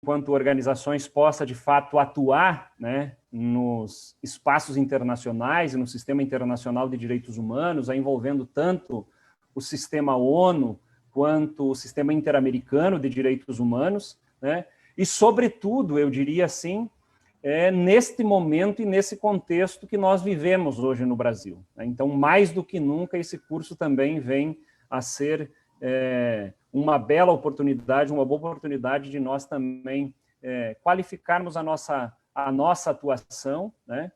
enquanto organizações, possa, de fato, atuar, né, nos espaços internacionais e no sistema internacional de direitos humanos, envolvendo tanto o sistema ONU quanto o sistema interamericano de direitos humanos, né, e, sobretudo, eu diria assim, neste momento e nesse contexto que nós vivemos hoje no Brasil. Então, mais do que nunca, esse curso também vem a ser uma bela oportunidade, uma boa oportunidade de nós também qualificarmos a nossa atuação, né,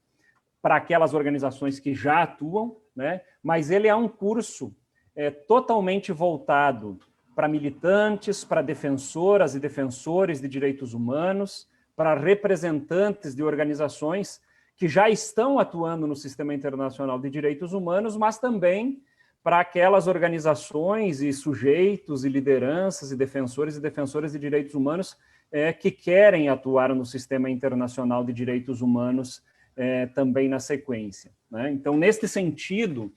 para aquelas organizações que já atuam, né, mas ele é um curso totalmente voltado para militantes, para defensoras e defensores de direitos humanos, para representantes de organizações que já estão atuando no sistema internacional de direitos humanos, mas também para aquelas organizações e sujeitos e lideranças e defensores e defensoras de direitos humanos que querem atuar no sistema internacional de direitos humanos também na sequência, né? Então, neste sentido,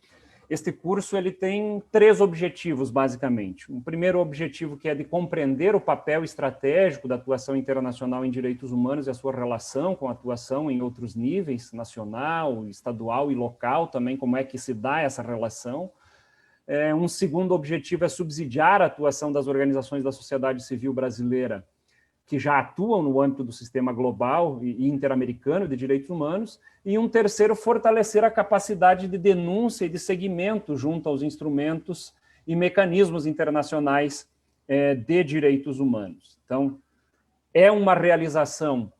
este curso ele tem 3 objetivos, basicamente. Um primeiro objetivo, que é de compreender o papel estratégico da atuação internacional em direitos humanos e a sua relação com a atuação em outros níveis, nacional, estadual e local, também como é que se dá essa relação. Um segundo objetivo é subsidiar a atuação das organizações da sociedade civil brasileira que já atuam no âmbito do sistema global e interamericano de direitos humanos, e um terceiro, fortalecer a capacidade de denúncia e de seguimento junto aos instrumentos e mecanismos internacionais de direitos humanos. Então, é uma realização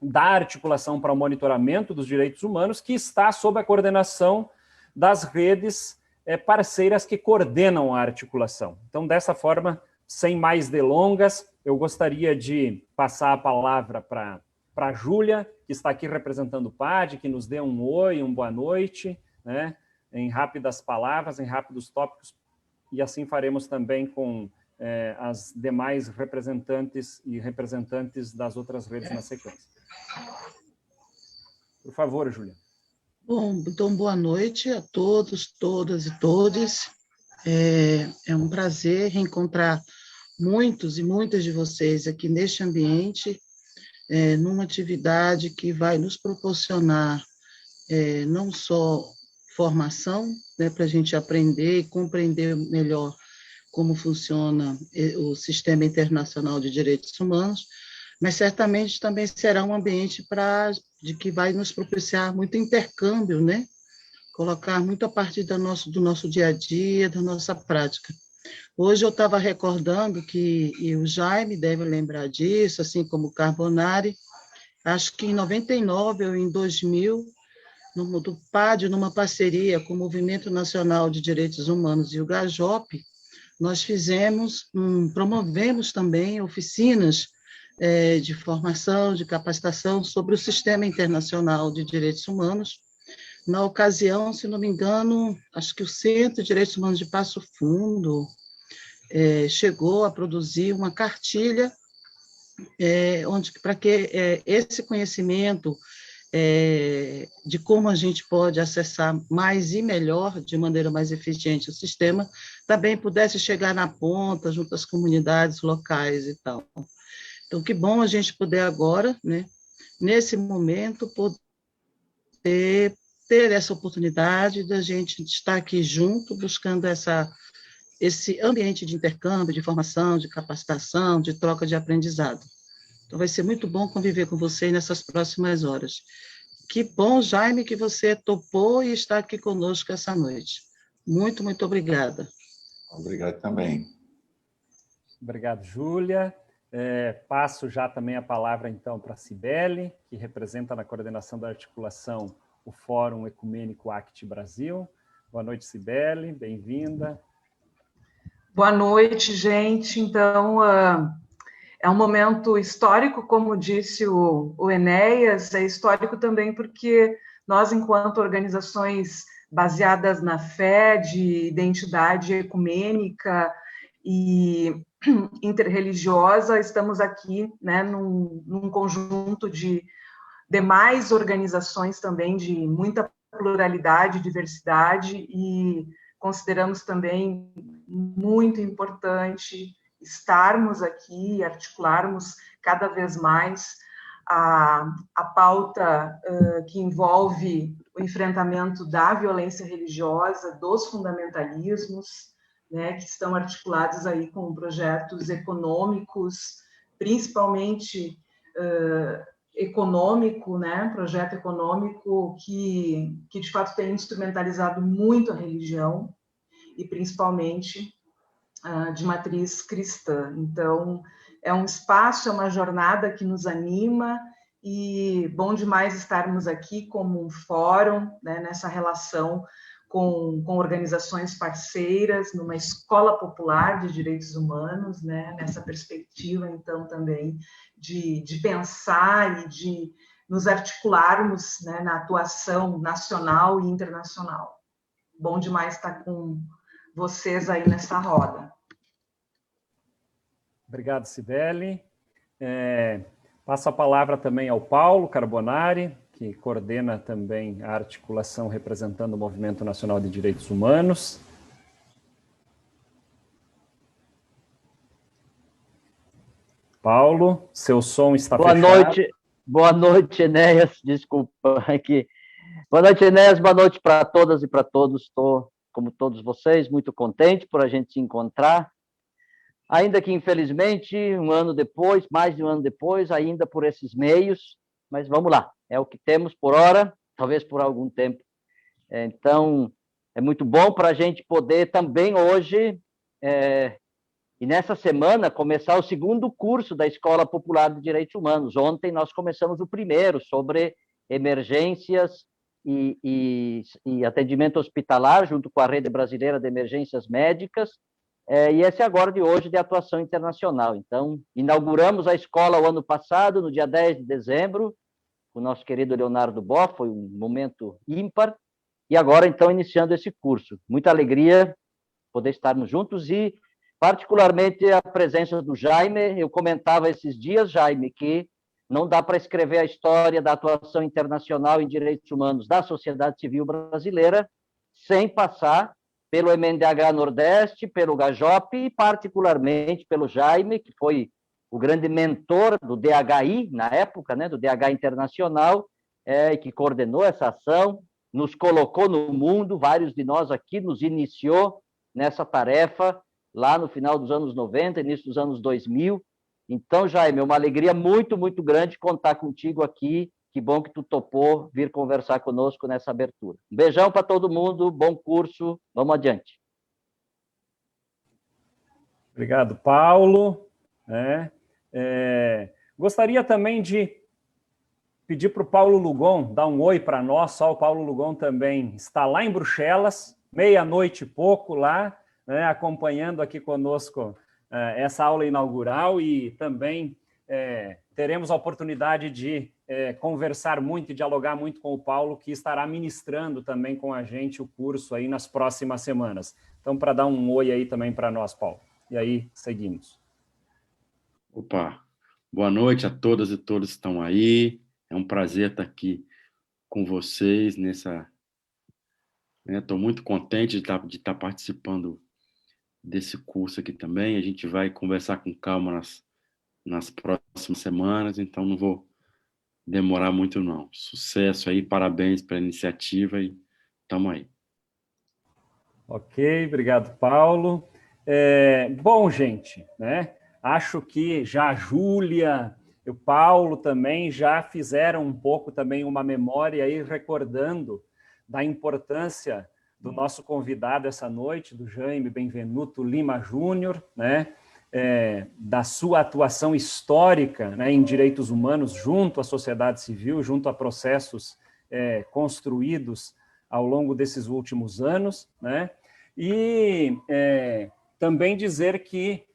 da Articulação para o Monitoramento dos Direitos Humanos, que está sob a coordenação das redes parceiras que coordenam a articulação. Então, dessa forma, sem mais delongas, eu gostaria de passar a palavra para a Júlia, que está aqui representando o PAD, que nos dê um oi, uma boa noite, né, em rápidas palavras, em rápidos tópicos, e assim faremos também com as demais representantes e representantes das outras redes na sequência. Por favor, Júlia. Bom, então, boa noite a todos, todas e todes. É um prazer reencontrar muitos e muitas de vocês aqui neste ambiente, numa atividade que vai nos proporcionar não só formação, né, para a gente aprender e compreender melhor como funciona o sistema internacional de direitos humanos, mas certamente também será um ambiente que vai nos propiciar muito intercâmbio, né? Colocar muito a partir do nosso dia a dia, da nossa prática. Hoje eu estava recordando e o Jaime deve lembrar disso, assim como o Carbonari, acho que em 99 ou em 2000, do PAD, numa parceria com o Movimento Nacional de Direitos Humanos e o GAJOP, nós promovemos também oficinas de formação, de capacitação sobre o Sistema Internacional de Direitos Humanos. Na ocasião, se não me engano, acho que o Centro de Direitos Humanos de Passo Fundo chegou a produzir uma cartilha para que esse conhecimento de como a gente pode acessar mais e melhor, de maneira mais eficiente, o sistema, também pudesse chegar na ponta, junto às comunidades locais e tal. Então, que bom a gente poder agora, né, nesse momento, poder ter essa oportunidade da gente estar aqui junto, buscando esse ambiente de intercâmbio, de formação, de capacitação, de troca de aprendizado. Então, vai ser muito bom conviver com você nessas próximas horas. Que bom, Jaime, que você topou e está aqui conosco essa noite. Muito, muito obrigada. Obrigado também. Obrigado, Júlia. Passo já também a palavra, então, para a Cibele, que representa na coordenação da articulação o Fórum Ecumênico ACT Brasil. Boa noite, Cibele, bem-vinda. Boa noite, gente. Então, é um momento histórico, como disse o Enéas, é histórico também porque nós, enquanto organizações baseadas na fé, de identidade ecumênica e interreligiosa, estamos aqui, né, num conjunto de demais organizações também de muita pluralidade, diversidade, e consideramos também muito importante estarmos aqui e articularmos cada vez mais a pauta que envolve o enfrentamento da violência religiosa, dos fundamentalismos, né, que estão articulados aí com projetos econômicos, principalmente econômico, né, projeto econômico que de fato tem instrumentalizado muito a religião e principalmente de matriz cristã. Então, é um espaço, é uma jornada que nos anima e bom demais estarmos aqui como um fórum, né, nessa relação com organizações parceiras, numa escola popular de direitos humanos, né, nessa perspectiva, então, também de pensar e de nos articularmos, né, na atuação nacional e internacional. Bom demais estar com vocês aí nessa roda. Obrigado, Cibele. Passo a palavra também ao Paulo Carbonari, que coordena também a articulação representando o Movimento Nacional de Direitos Humanos. Paulo, seu som está fechado. Boa noite, Enéas, desculpa aqui. Boa noite, Enéas, boa noite para todas e para todos. Estou, como todos vocês, muito contente por a gente se encontrar, ainda que, infelizmente, um ano depois, mais de um ano depois, ainda por esses meios, mas vamos lá, é o que temos por hora, talvez por algum tempo. Então, é muito bom para a gente poder também hoje, e nessa semana, começar o segundo curso da Escola Popular de Direitos Humanos. Ontem nós começamos o primeiro, sobre emergências e atendimento hospitalar, junto com a Rede Brasileira de Emergências Médicas, e esse agora de hoje de atuação internacional. Então, inauguramos a escola o ano passado, no dia 10 de dezembro, o nosso querido Leonardo Boff, foi um momento ímpar, e agora, então, iniciando esse curso. Muita alegria poder estarmos juntos e, particularmente, a presença do Jaime. Eu comentava esses dias, Jaime, que não dá para escrever a história da atuação internacional em direitos humanos da sociedade civil brasileira sem passar pelo MNDH Nordeste, pelo GAJOP e, particularmente, pelo Jaime, que foi o grande mentor do DHI, na época, né, do DH Internacional, que coordenou essa ação, nos colocou no mundo, vários de nós aqui, nos iniciou nessa tarefa, lá no final dos anos 90, início dos anos 2000. Então, Jaime, é uma alegria muito, muito grande contar contigo aqui. Que bom que tu topou vir conversar conosco nessa abertura. Um beijão para todo mundo, bom curso, vamos adiante. Obrigado, Paulo. Gostaria também de pedir para o Paulo Lugon dar um oi para nós. Só o Paulo Lugon também está lá em Bruxelas, meia-noite e pouco lá, né, acompanhando aqui conosco essa aula inaugural, e também teremos a oportunidade de conversar muito e dialogar muito com o Paulo, que estará ministrando também com a gente o curso aí nas próximas semanas. Então, para dar um oi aí também para nós, Paulo. E aí, seguimos. Opa, boa noite a todas e todos que estão aí. É um prazer estar aqui com vocês nessa... Estou muito contente de estar participando desse curso aqui também. A gente vai conversar com calma nas próximas semanas, então não vou demorar muito, não. Sucesso aí, parabéns pela iniciativa e estamos aí. Ok, obrigado, Paulo. Bom, gente, né? Acho que já a Júlia e o Paulo também já fizeram um pouco também uma memória aí, recordando da importância do nosso convidado essa noite, do Jaime Benvenuto Lima Júnior, né? Da sua atuação histórica, né, em direitos humanos junto à sociedade civil, junto a processos construídos ao longo desses últimos anos, né? E também dizer que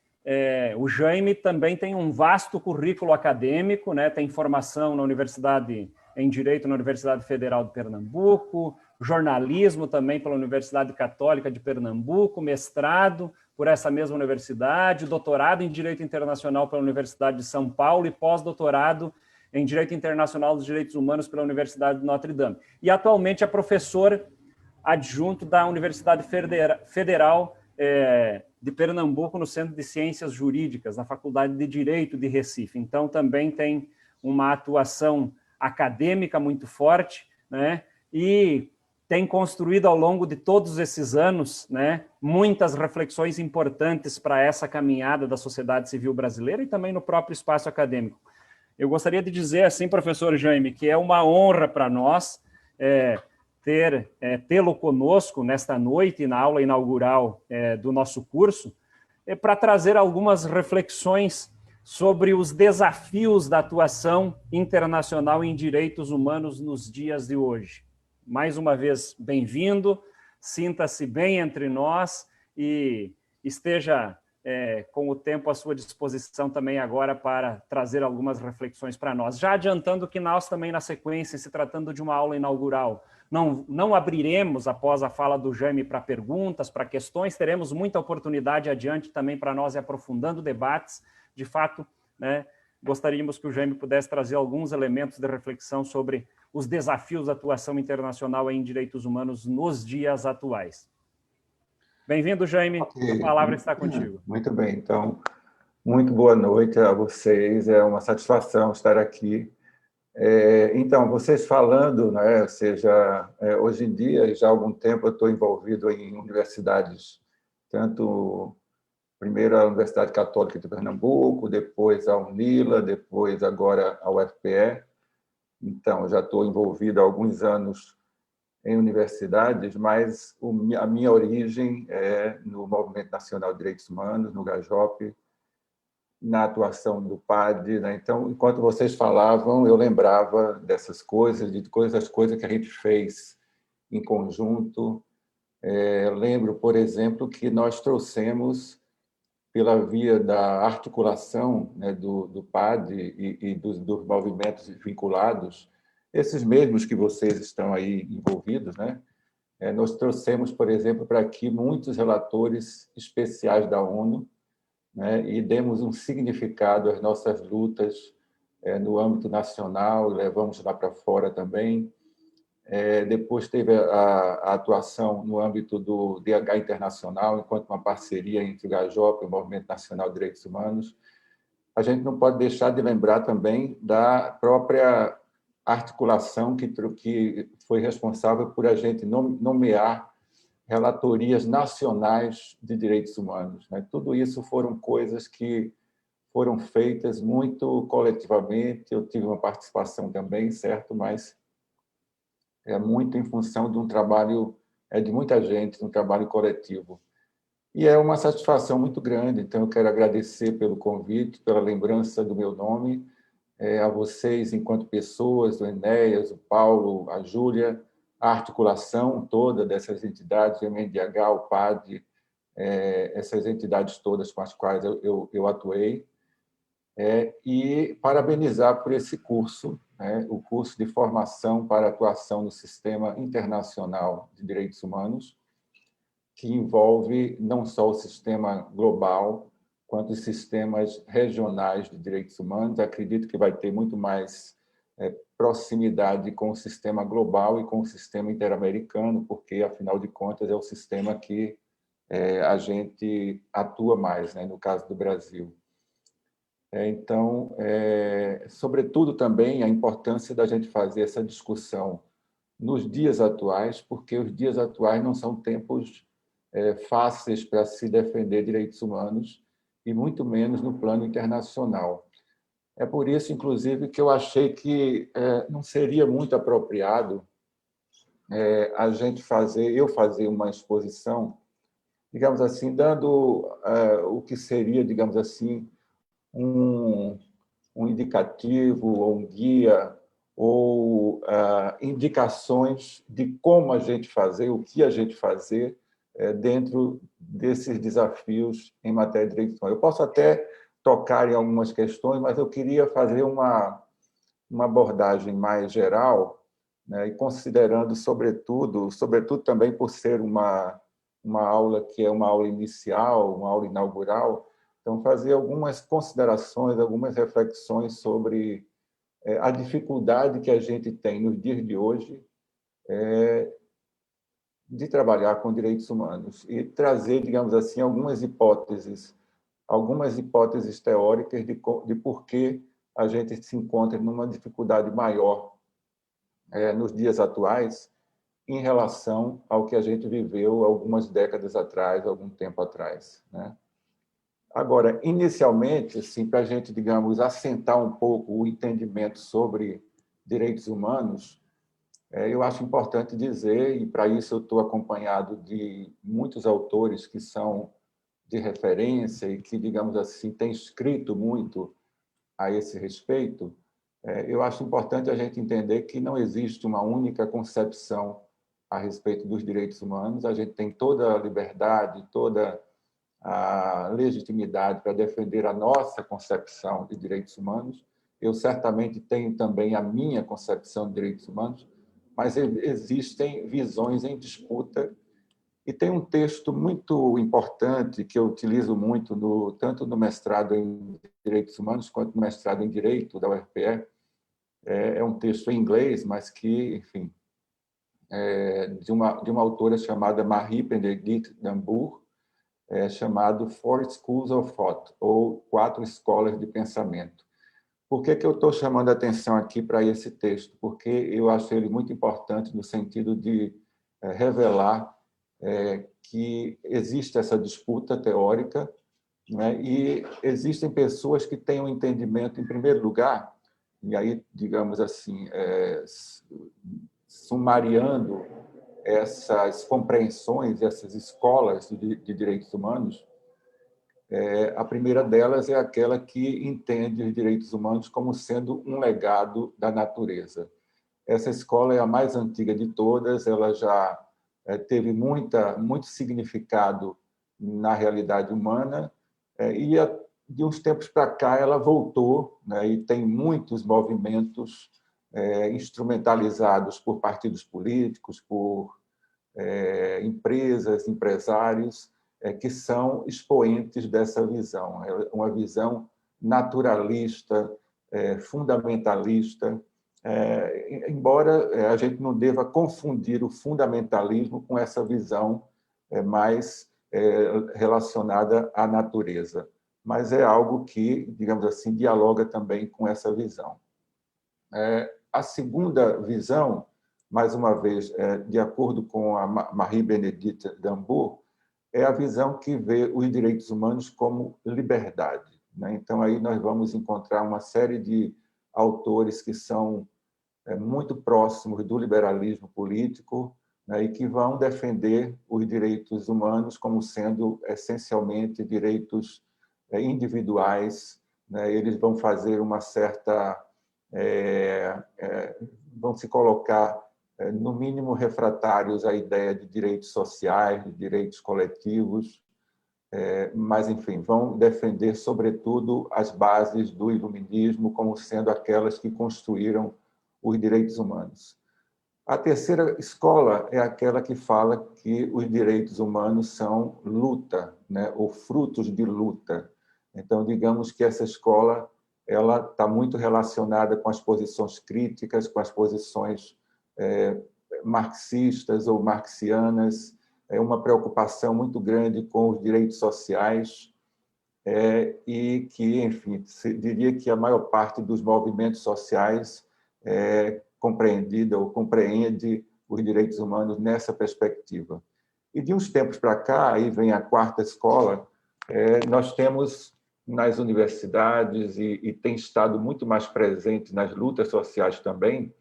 o Jaime também tem um vasto currículo acadêmico, né? Tem formação na Universidade em Direito na Universidade Federal de Pernambuco, jornalismo também pela Universidade Católica de Pernambuco, mestrado por essa mesma universidade, doutorado em Direito Internacional pela Universidade de São Paulo e pós-doutorado em Direito Internacional dos Direitos Humanos pela Universidade de Notre Dame. E atualmente é professor adjunto da Universidade Federal de Pernambuco no Centro de Ciências Jurídicas, na Faculdade de Direito de Recife. Então, também tem uma atuação acadêmica muito forte, né? E tem construído ao longo de todos esses anos, né, muitas reflexões importantes para essa caminhada da sociedade civil brasileira e também no próprio espaço acadêmico. Eu gostaria de dizer assim, professor Jaime, que é uma honra para nós tê-lo conosco nesta noite, na aula inaugural do nosso curso, para trazer algumas reflexões sobre os desafios da atuação internacional em direitos humanos nos dias de hoje. Mais uma vez, bem-vindo, sinta-se bem entre nós e esteja com o tempo à sua disposição também agora para trazer algumas reflexões para nós. Já adiantando que nós também, na sequência, se tratando de uma aula inaugural, não abriremos após a fala do Jaime para perguntas, para questões, teremos muita oportunidade adiante também para nós ir aprofundando debates. De fato, né, gostaríamos que o Jaime pudesse trazer alguns elementos de reflexão sobre os desafios da atuação internacional em direitos humanos nos dias atuais. Bem-vindo, Jaime. A palavra está contigo. Muito bem. Então, muito boa noite a vocês. É uma satisfação estar aqui. Então, vocês falando, né, ou seja, hoje em dia, já há algum tempo, eu estou envolvido em universidades, tanto primeiro a Universidade Católica de Pernambuco, depois a UNILA, depois agora a UFPE. Então, já estou envolvido há alguns anos em universidades, mas a minha origem é no Movimento Nacional de Direitos Humanos, no GAJOP, na atuação do PAD, né? Então, enquanto vocês falavam, eu lembrava dessas coisas, das coisas que a gente fez em conjunto. Lembro, por exemplo, que nós trouxemos, pela via da articulação, né, do PAD e dos movimentos vinculados, esses mesmos que vocês estão aí envolvidos, né? Nós trouxemos, por exemplo, para aqui muitos relatores especiais da ONU, né, e demos um significado às nossas lutas no âmbito nacional, e levamos lá para fora também. Depois teve a atuação no âmbito do DH Internacional, enquanto uma parceria entre o GAJOP e o Movimento Nacional de Direitos Humanos. A gente não pode deixar de lembrar também da própria articulação que foi responsável por a gente nomear relatorias nacionais de direitos humanos, né? Tudo isso foram coisas que foram feitas muito coletivamente. Eu tive uma participação também, certo? Mas é muito em função de um trabalho de muita gente, de um trabalho coletivo. E é uma satisfação muito grande. Então, eu quero agradecer pelo convite, pela lembrança do meu nome, a vocês, enquanto pessoas, o Enéas, o Paulo, a Júlia, a articulação toda dessas entidades, o MNDH, o PAD, essas entidades todas com as quais eu atuei, e parabenizar por esse curso, né, o curso de formação para atuação no Sistema Internacional de Direitos Humanos, que envolve não só o sistema global, quanto os sistemas regionais de direitos humanos. Acredito que vai ter muito mais proximidade com o sistema global e com o sistema interamericano, porque, afinal de contas, é o sistema que a gente atua mais, né, no caso do Brasil. Então, sobretudo também a importância da gente fazer essa discussão nos dias atuais, porque os dias atuais não são tempos fáceis para se defender direitos humanos, e muito menos no plano internacional. É por isso, inclusive, que eu achei que não seria muito apropriado eu fazer uma exposição, digamos assim, dando o que seria, digamos assim, um indicativo ou um guia ou indicações de como a gente fazer, o que a gente fazer dentro desses desafios em matéria de direitos humanos. Eu posso até tocar em algumas questões, mas eu queria fazer uma abordagem mais geral, né, e considerando, sobretudo também por ser uma aula que é uma aula inicial, uma aula inaugural, então fazer algumas considerações, algumas reflexões sobre a dificuldade que a gente tem nos dias de hoje de trabalhar com direitos humanos e trazer, digamos assim, algumas hipóteses teóricas de por que a gente se encontra numa dificuldade maior nos dias atuais em relação ao que a gente viveu algumas décadas atrás, algum tempo atrás, né? Agora, inicialmente, assim, para a gente, digamos, assentar um pouco o entendimento sobre direitos humanos, eu acho importante dizer, e para isso eu estou acompanhado de muitos autores que são de referência e que, digamos assim, têm escrito muito a esse respeito, eu acho importante a gente entender que não existe uma única concepção a respeito dos direitos humanos. A gente tem toda a liberdade, toda a legitimidade para defender a nossa concepção de direitos humanos. Eu certamente tenho também a minha concepção de direitos humanos, mas existem visões em disputa. E tem um texto muito importante que eu utilizo muito, tanto no mestrado em Direitos Humanos quanto no mestrado em Direito da UFPE. É um texto em inglês, mas que, enfim, de uma autora chamada Marie-Bénédicte Dambour, chamado Four Schools of Thought, ou Quatro Escolas de Pensamento. Por que eu estou chamando a atenção aqui para esse texto? Porque eu acho ele muito importante no sentido de revelar que existe essa disputa teórica, né? E existem pessoas que têm um entendimento, em primeiro lugar, e aí, digamos assim, sumariando essas compreensões, essas escolas de direitos humanos, a primeira delas é aquela que entende os direitos humanos como sendo um legado da natureza. Essa escola é a mais antiga de todas, ela já teve muito significado na realidade humana, e de uns tempos para cá ela voltou, né, e tem muitos movimentos instrumentalizados por partidos políticos, por empresas, empresários, que são expoentes dessa visão. É uma visão naturalista, fundamentalista, embora a gente não deva confundir o fundamentalismo com essa visão mais relacionada à natureza, mas é algo que, digamos assim, dialoga também com essa visão. A segunda visão, mais uma vez, de acordo com a Marie-Bénédicte Dambour, é a visão que vê os direitos humanos como liberdade, né? Então, aí nós vamos encontrar uma série de autores que são muito próximos do liberalismo político, né, e que vão defender os direitos humanos como sendo essencialmente direitos individuais, né? Eles vão fazer uma certa... vão se colocar, no mínimo, refratários à ideia de direitos sociais, de direitos coletivos, mas, enfim, vão defender, sobretudo, as bases do iluminismo como sendo aquelas que construíram os direitos humanos. A terceira escola é aquela que fala que os direitos humanos são luta, né, ou frutos de luta. Então, digamos que essa escola ela está muito relacionada com as posições críticas, com as posições marxistas ou marxianas, uma preocupação muito grande com os direitos sociais, e que, enfim, diria que a maior parte dos movimentos sociais compreendida ou compreende os direitos humanos nessa perspectiva. E de uns tempos para cá, aí vem a quarta escola, nós temos nas universidades, e tem estado muito mais presente nas lutas sociais também,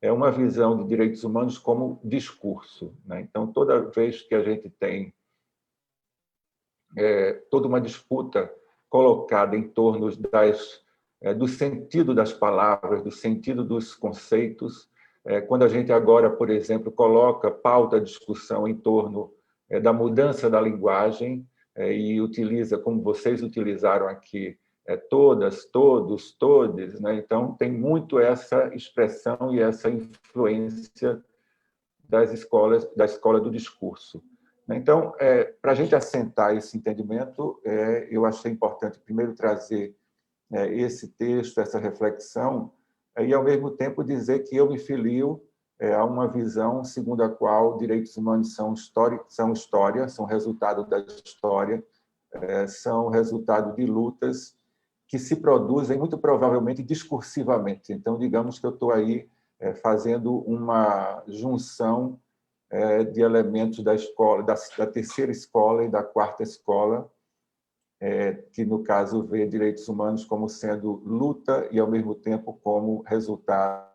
uma visão de direitos humanos como discurso, né? Então, toda vez que a gente tem toda uma disputa colocada em torno do sentido das palavras, do sentido dos conceitos, quando a gente agora, por exemplo, pauta a discussão em torno da mudança da linguagem, e utiliza, como vocês utilizaram aqui, todas, todos, todes, né? Então, tem muito essa expressão e essa influência da escola do discurso. Então, para a gente assentar esse entendimento, eu achei importante primeiro trazer esse texto, essa reflexão, e, ao mesmo tempo, dizer que eu me filio há uma visão segundo a qual direitos humanos são história, são resultado da história, são resultado de lutas que se produzem muito provavelmente discursivamente. Então, digamos que eu estou aí fazendo uma junção de elementos da escola, da terceira escola e da quarta escola, que, no caso, vê direitos humanos como sendo luta e, ao mesmo tempo, como resultado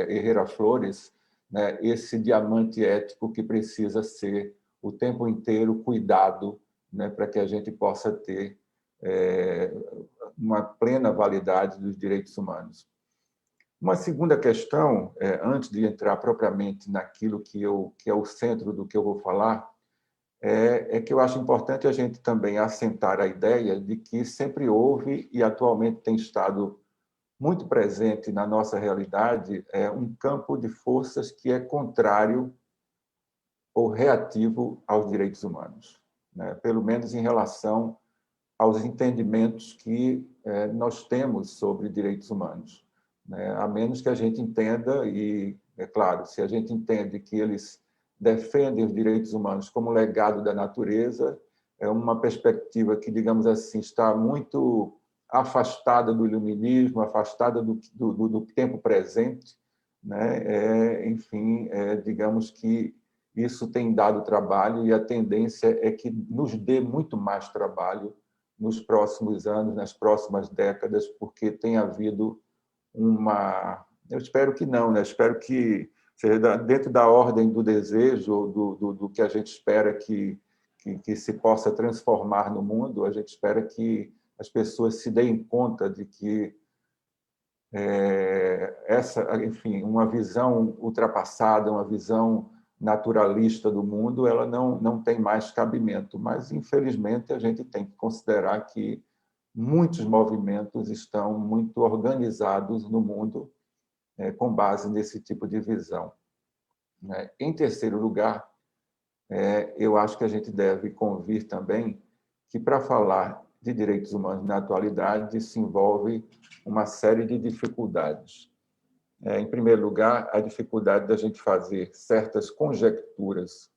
Herrera Flores, né, esse diamante ético que precisa ser o tempo inteiro cuidado, né, para que a gente possa ter uma plena validade dos direitos humanos. Uma segunda questão, antes de entrar propriamente naquilo que é o centro do que eu vou falar, é que eu acho importante a gente também assentar a ideia de que sempre houve e atualmente tem estado muito presente na nossa realidade um campo de forças que é contrário ou reativo aos direitos humanos, né? Pelo menos em relação aos entendimentos que nós temos sobre direitos humanos, né? A menos que a gente entenda, e, é claro, se a gente entende que eles defendem os direitos humanos como legado da natureza, é uma perspectiva que, digamos assim, está muito afastada do iluminismo, afastada do tempo presente, né? Enfim, digamos que isso tem dado trabalho e a tendência é que nos dê muito mais trabalho nos próximos anos, nas próximas décadas, porque tem havido uma... Eu espero que não, né? Espero que seja dentro da ordem do desejo, do que a gente espera que se possa transformar no mundo, a gente espera que as pessoas se deem conta de que enfim, uma visão ultrapassada, uma visão naturalista do mundo, ela não tem mais cabimento. Mas, infelizmente, a gente tem que considerar que muitos movimentos estão muito organizados no mundo com base nesse tipo de visão. Em terceiro lugar, eu acho que a gente deve convir também que, para falar de direitos humanos na atualidade, se envolve uma série de dificuldades. Em primeiro lugar, a dificuldade da gente fazer certas conjecturas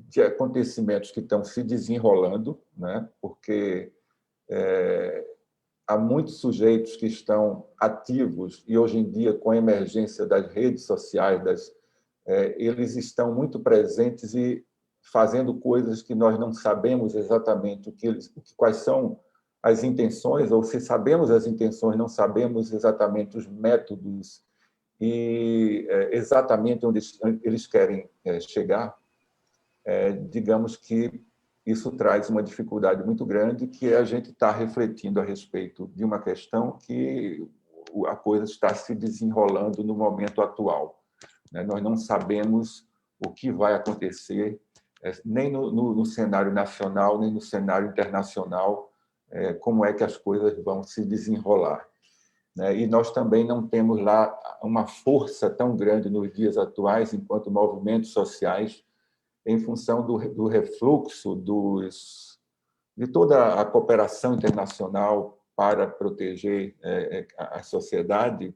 de acontecimentos que estão se desenrolando, né? Porque há muitos sujeitos que estão ativos e, hoje em dia, com a emergência das redes sociais, eles estão muito presentes e fazendo coisas que nós não sabemos exatamente quais são as intenções, ou se sabemos as intenções, não sabemos exatamente os métodos e exatamente onde eles querem chegar. Digamos que isso traz uma dificuldade muito grande, que é a gente estar refletindo a respeito de uma questão que a coisa está se desenrolando no momento atual. Nós não sabemos o que vai acontecer, nem no cenário nacional, nem no cenário internacional, como é que as coisas vão se desenrolar. E nós também não temos lá uma força tão grande nos dias atuais, enquanto movimentos sociais, em função do refluxo de toda a cooperação internacional para proteger a sociedade,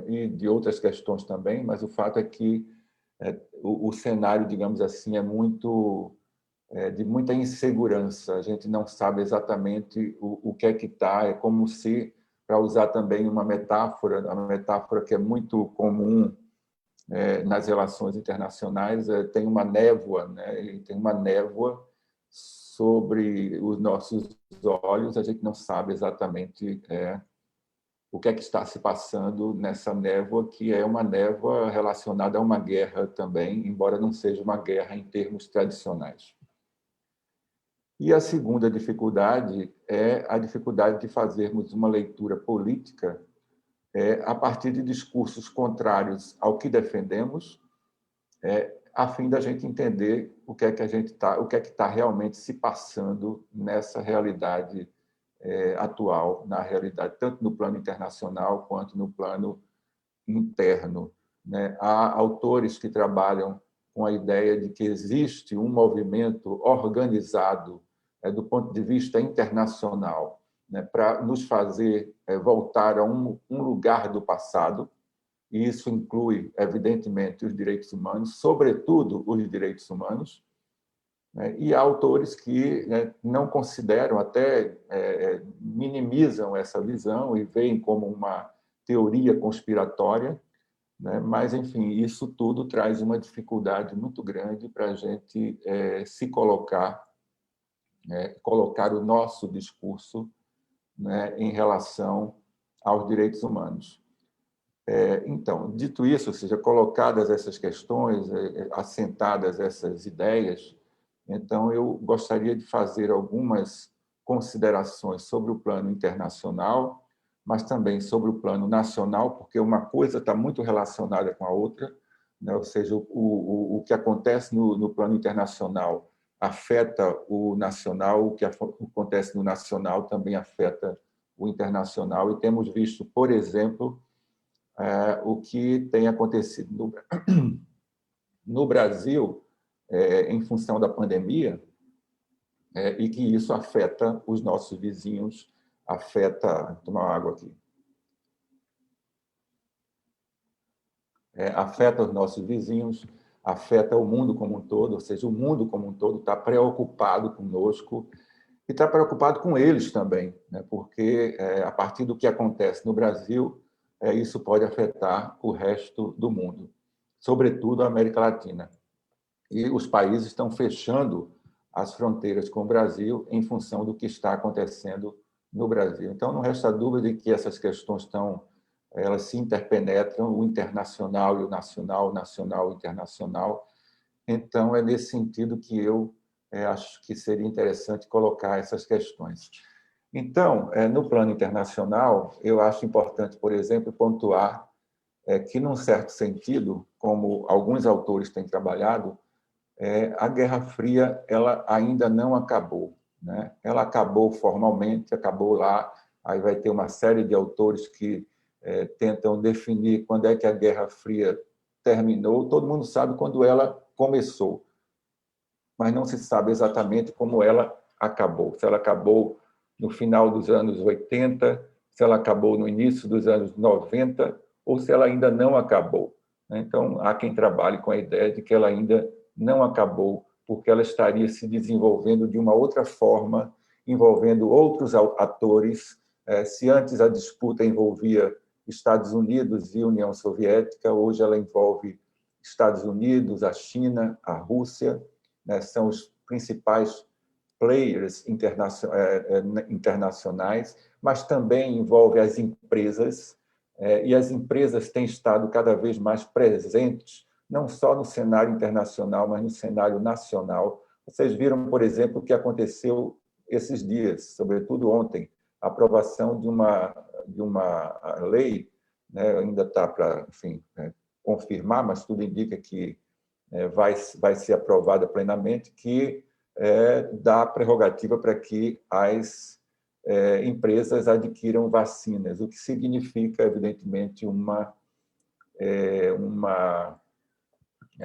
e de outras questões também, mas o fato é que o cenário, digamos assim, é de muita insegurança. A gente não sabe exatamente o que é que está. É como se, para usar também uma metáfora que é muito comum nas relações internacionais, tem uma névoa, né? Tem uma névoa sobre os nossos olhos. A gente não sabe exatamente o que é que está se passando nessa névoa, que é uma névoa relacionada a uma guerra também, embora não seja uma guerra em termos tradicionais. E a segunda dificuldade é a dificuldade de fazermos uma leitura política a partir de discursos contrários ao que defendemos, a fim da gente entender o que é que está realmente se passando nessa realidade atual, na realidade, tanto no plano internacional quanto no plano interno, né? Há autores que trabalham com a ideia de que existe um movimento organizado do ponto de vista internacional, né, para nos fazer voltar a um lugar do passado, e isso inclui, evidentemente, os direitos humanos, sobretudo os direitos humanos, né? E há autores que não consideram, até minimizam essa visão e veem como uma teoria conspiratória, né? Mas, enfim, isso tudo traz uma dificuldade muito grande para a gente se colocar o nosso discurso, né, em relação aos direitos humanos. Então, dito isso, ou seja, colocadas essas questões, assentadas essas ideias, então eu gostaria de fazer algumas considerações sobre o plano internacional, mas também sobre o plano nacional, porque uma coisa está muito relacionada com a outra, né? Ou seja, o que acontece no plano internacional afeta o nacional, o que acontece no nacional também afeta o internacional, e temos visto, por exemplo, o que tem acontecido no Brasil, em função da pandemia, e que isso afeta os nossos vizinhos, afeta... Vou tomar uma água aqui. Afeta os nossos vizinhos, afeta o mundo como um todo, ou seja, o mundo como um todo está preocupado conosco e está preocupado com eles também, né? Porque a partir do que acontece no Brasil, isso pode afetar o resto do mundo, sobretudo a América Latina. E os países estão fechando as fronteiras com o Brasil em função do que está acontecendo no Brasil. Então, não resta dúvida de que essas questões elas se interpenetram, o internacional e o nacional e o internacional. Então, é nesse sentido que eu acho que seria interessante colocar essas questões. Então, no plano internacional, eu acho importante, por exemplo, pontuar que, num certo sentido, como alguns autores têm trabalhado, a Guerra Fria ela ainda não acabou, né? Ela acabou formalmente, acabou lá, aí vai ter uma série de autores que tentam definir quando é que a Guerra Fria terminou. Todo mundo sabe quando ela começou, mas não se sabe exatamente como ela acabou. Se ela acabou no final dos anos 80, se ela acabou no início dos anos 90, ou se ela ainda não acabou. Então, há quem trabalhe com a ideia de que ela ainda não acabou, porque ela estaria se desenvolvendo de uma outra forma, envolvendo outros atores. Se antes a disputa envolvia Estados Unidos e União Soviética, hoje ela envolve Estados Unidos, a China, a Rússia, né? São os principais players internacionais, mas também envolve as empresas, e as empresas têm estado cada vez mais presentes, não só no cenário internacional, mas no cenário nacional. Vocês viram, por exemplo, o que aconteceu esses dias, sobretudo ontem, a aprovação de uma lei, né? Ainda está para, enfim, confirmar, mas tudo indica que vai ser aprovada plenamente, que dá prerrogativa para que as empresas adquiram vacinas, o que significa, evidentemente, uma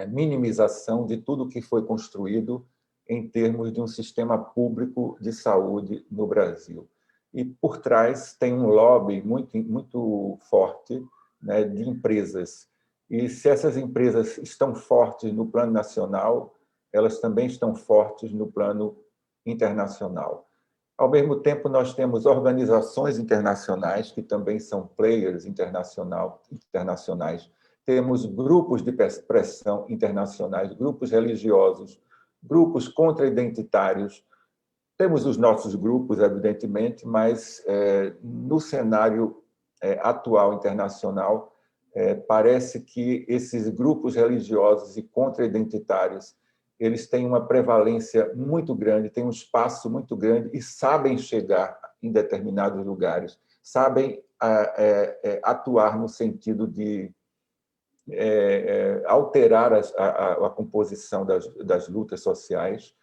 minimização de tudo que foi construído em termos de um sistema público de saúde no Brasil. E, por trás, tem um lobby muito, muito forte, né, de empresas. E, se essas empresas estão fortes no plano nacional, elas também estão fortes no plano internacional. Ao mesmo tempo, nós temos organizações internacionais, que também são players internacionais. Temos grupos de pressão internacionais, grupos religiosos, grupos contra-identitários. Temos os nossos grupos, evidentemente, mas no cenário atual internacional, parece que esses grupos religiosos e contra-identitários eles têm uma prevalência muito grande, têm um espaço muito grande e sabem chegar em determinados lugares, sabem atuar no sentido de alterar a composição das lutas sociais.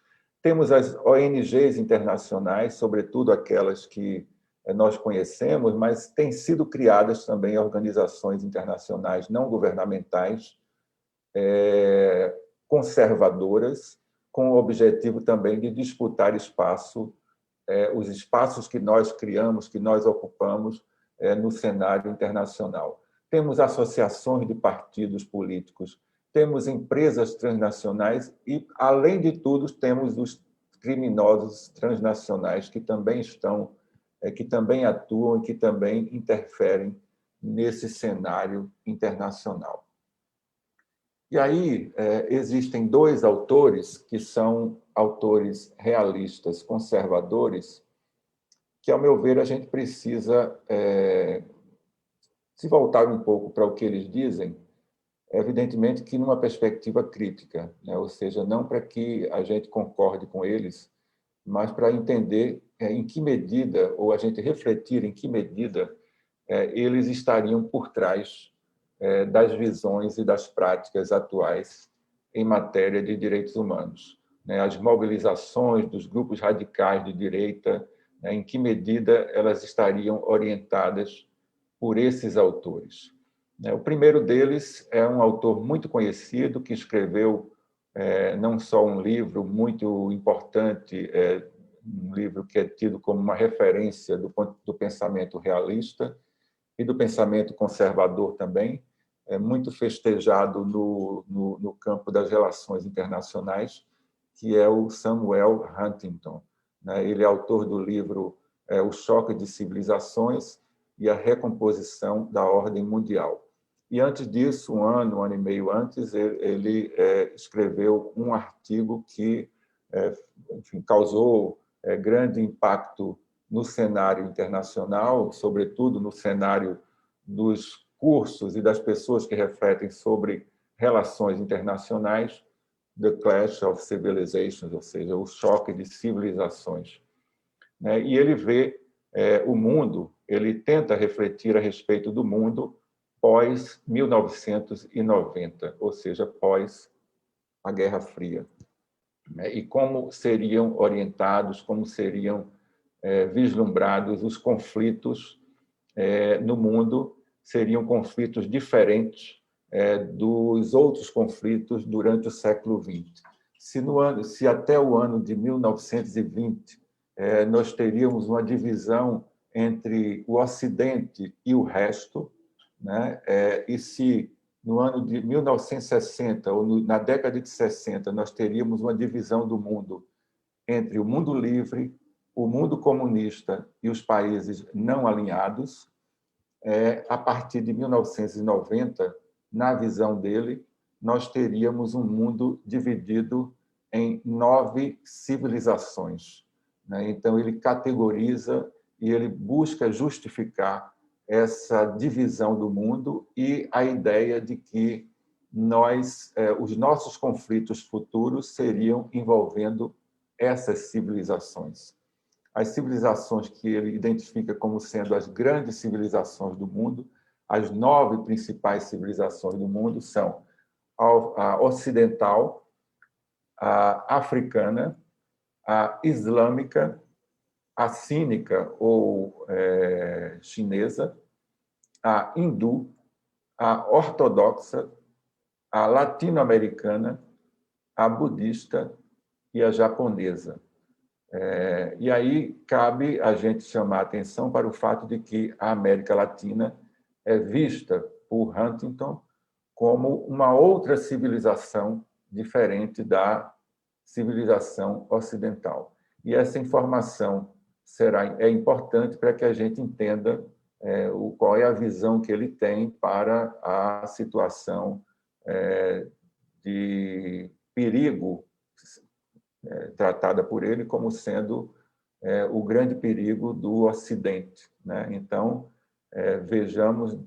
Temos as ONGs internacionais, sobretudo aquelas que nós conhecemos, mas têm sido criadas também organizações internacionais não governamentais, conservadoras, com o objetivo também de disputar espaço, os espaços que nós criamos, que nós ocupamos no cenário internacional. Temos associações de partidos políticos, temos empresas transnacionais e, além de tudo, temos os criminosos transnacionais que também estão, que também atuam e que também interferem nesse cenário internacional. E aí existem dois autores que são autores realistas, conservadores, que, ao meu ver, a gente precisa se voltar um pouco para o que eles dizem, evidentemente que numa perspectiva crítica, né? Ou seja, não para que a gente concorde com eles, mas para entender em que medida, ou a gente refletir em que medida eles estariam por trás das visões e das práticas atuais em matéria de direitos humanos. As mobilizações dos grupos radicais de direita, em que medida elas estariam orientadas por esses autores. O primeiro deles é um autor muito conhecido que escreveu não só um livro muito importante, um livro que é tido como uma referência do pensamento realista e do pensamento conservador também, muito festejado no campo das relações internacionais, que é o Samuel Huntington. Ele é autor do livro O Choque de Civilizações e a Recomposição da Ordem Mundial. E antes disso, um ano e meio antes, ele escreveu um artigo que enfim, causou grande impacto no cenário internacional, sobretudo no cenário dos cursos e das pessoas que refletem sobre relações internacionais, The Clash of Civilizations, ou seja, o choque de civilizações. E ele vê o mundo, ele tenta refletir a respeito do mundo pós-1990, ou seja, pós a Guerra Fria. E como seriam orientados, como seriam vislumbrados os conflitos no mundo, seriam conflitos diferentes dos outros conflitos durante o século XX. Se até o ano de 1920 nós teríamos uma divisão entre o Ocidente e o resto, e se no ano de 1960 ou na década de 60 nós teríamos uma divisão do mundo entre o mundo livre, o mundo comunista e os países não alinhados, a partir de 1990, na visão dele, nós teríamos um mundo dividido em 9 civilizações. Então, ele categoriza e ele busca justificar essa divisão do mundo e a ideia de que os nossos conflitos futuros seriam envolvendo essas civilizações. As civilizações que ele identifica como sendo as grandes civilizações do mundo, as 9 principais civilizações do mundo são a ocidental, a africana, a islâmica, a cínica ou chinesa, a hindu, a ortodoxa, a latino-americana, a budista e a japonesa. E aí cabe a gente chamar a atenção para o fato de que a América Latina é vista por Huntington como uma outra civilização diferente da civilização ocidental. E essa informação é importante para que a gente entenda qual é a visão que ele tem para a situação de perigo tratada por ele como sendo o grande perigo do Ocidente. Então, vejamos,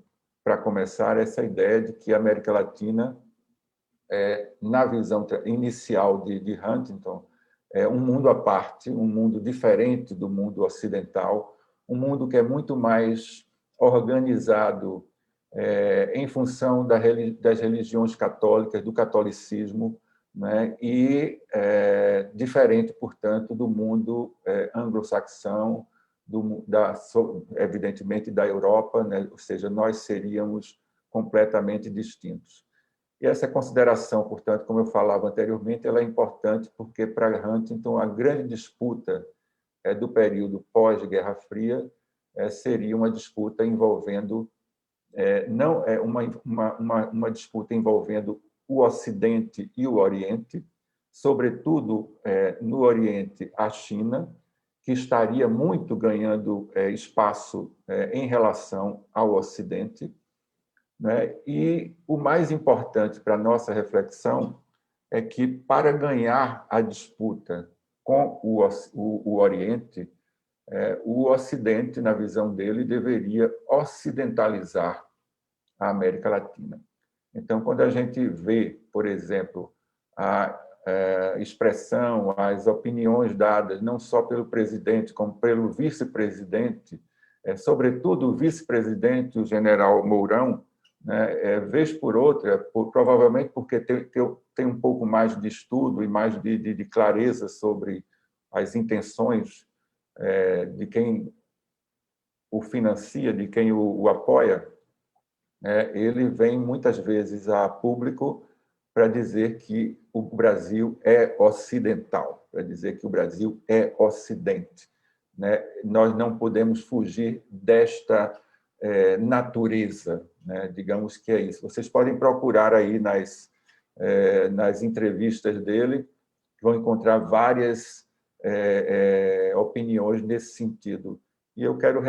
para começar, essa ideia de que a América Latina, na visão inicial de Huntington, é um mundo à parte, um mundo diferente do mundo ocidental, um mundo que é muito mais organizado em função das religiões católicas, do catolicismo, né? E diferente, portanto, do mundo anglo-saxão, evidentemente da Europa, né? Ou seja, nós seríamos completamente distintos. E essa consideração, portanto, como eu falava anteriormente, ela é importante porque, para Huntington, a grande disputa do período pós-Guerra Fria seria uma disputa envolvendo, não é uma disputa envolvendo o Ocidente e o Oriente, sobretudo no Oriente, a China, que estaria muito ganhando espaço em relação ao Ocidente, né? E o mais importante para a nossa reflexão é que, para ganhar a disputa com o Oriente, o Ocidente, na visão dele, deveria ocidentalizar a América Latina. Então, quando a gente vê, por exemplo, a expressão, as opiniões dadas, não só pelo presidente, como pelo vice-presidente, sobretudo o vice-presidente, o general Mourão, né, vez por outra, provavelmente porque tem um pouco mais de estudo e mais de clareza sobre as intenções de quem o financia, de quem o apoia, ele vem muitas vezes a público para dizer que o Brasil é ocidental, para dizer que o Brasil é Ocidente, né? Nós não podemos fugir desta natureza, né? Digamos que é isso. Vocês podem procurar aí nas entrevistas dele, vão encontrar várias opiniões nesse sentido. E eu quero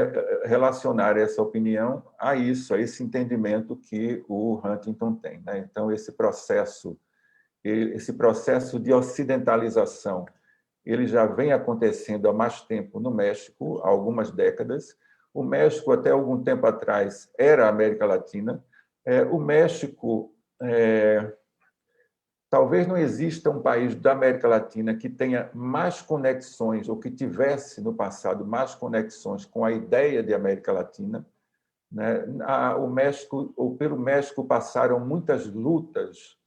relacionar essa opinião a isso, a esse entendimento que o Huntington tem, né? Então, esse processo de ocidentalização, ele já vem acontecendo há mais tempo no México, há algumas décadas. O México, até algum tempo atrás, era a América Latina. O México... Talvez não exista um país da América Latina que tenha mais conexões, ou que tivesse no passado mais conexões com a ideia de América Latina, né? O México, ou pelo México, passaram muitas lutas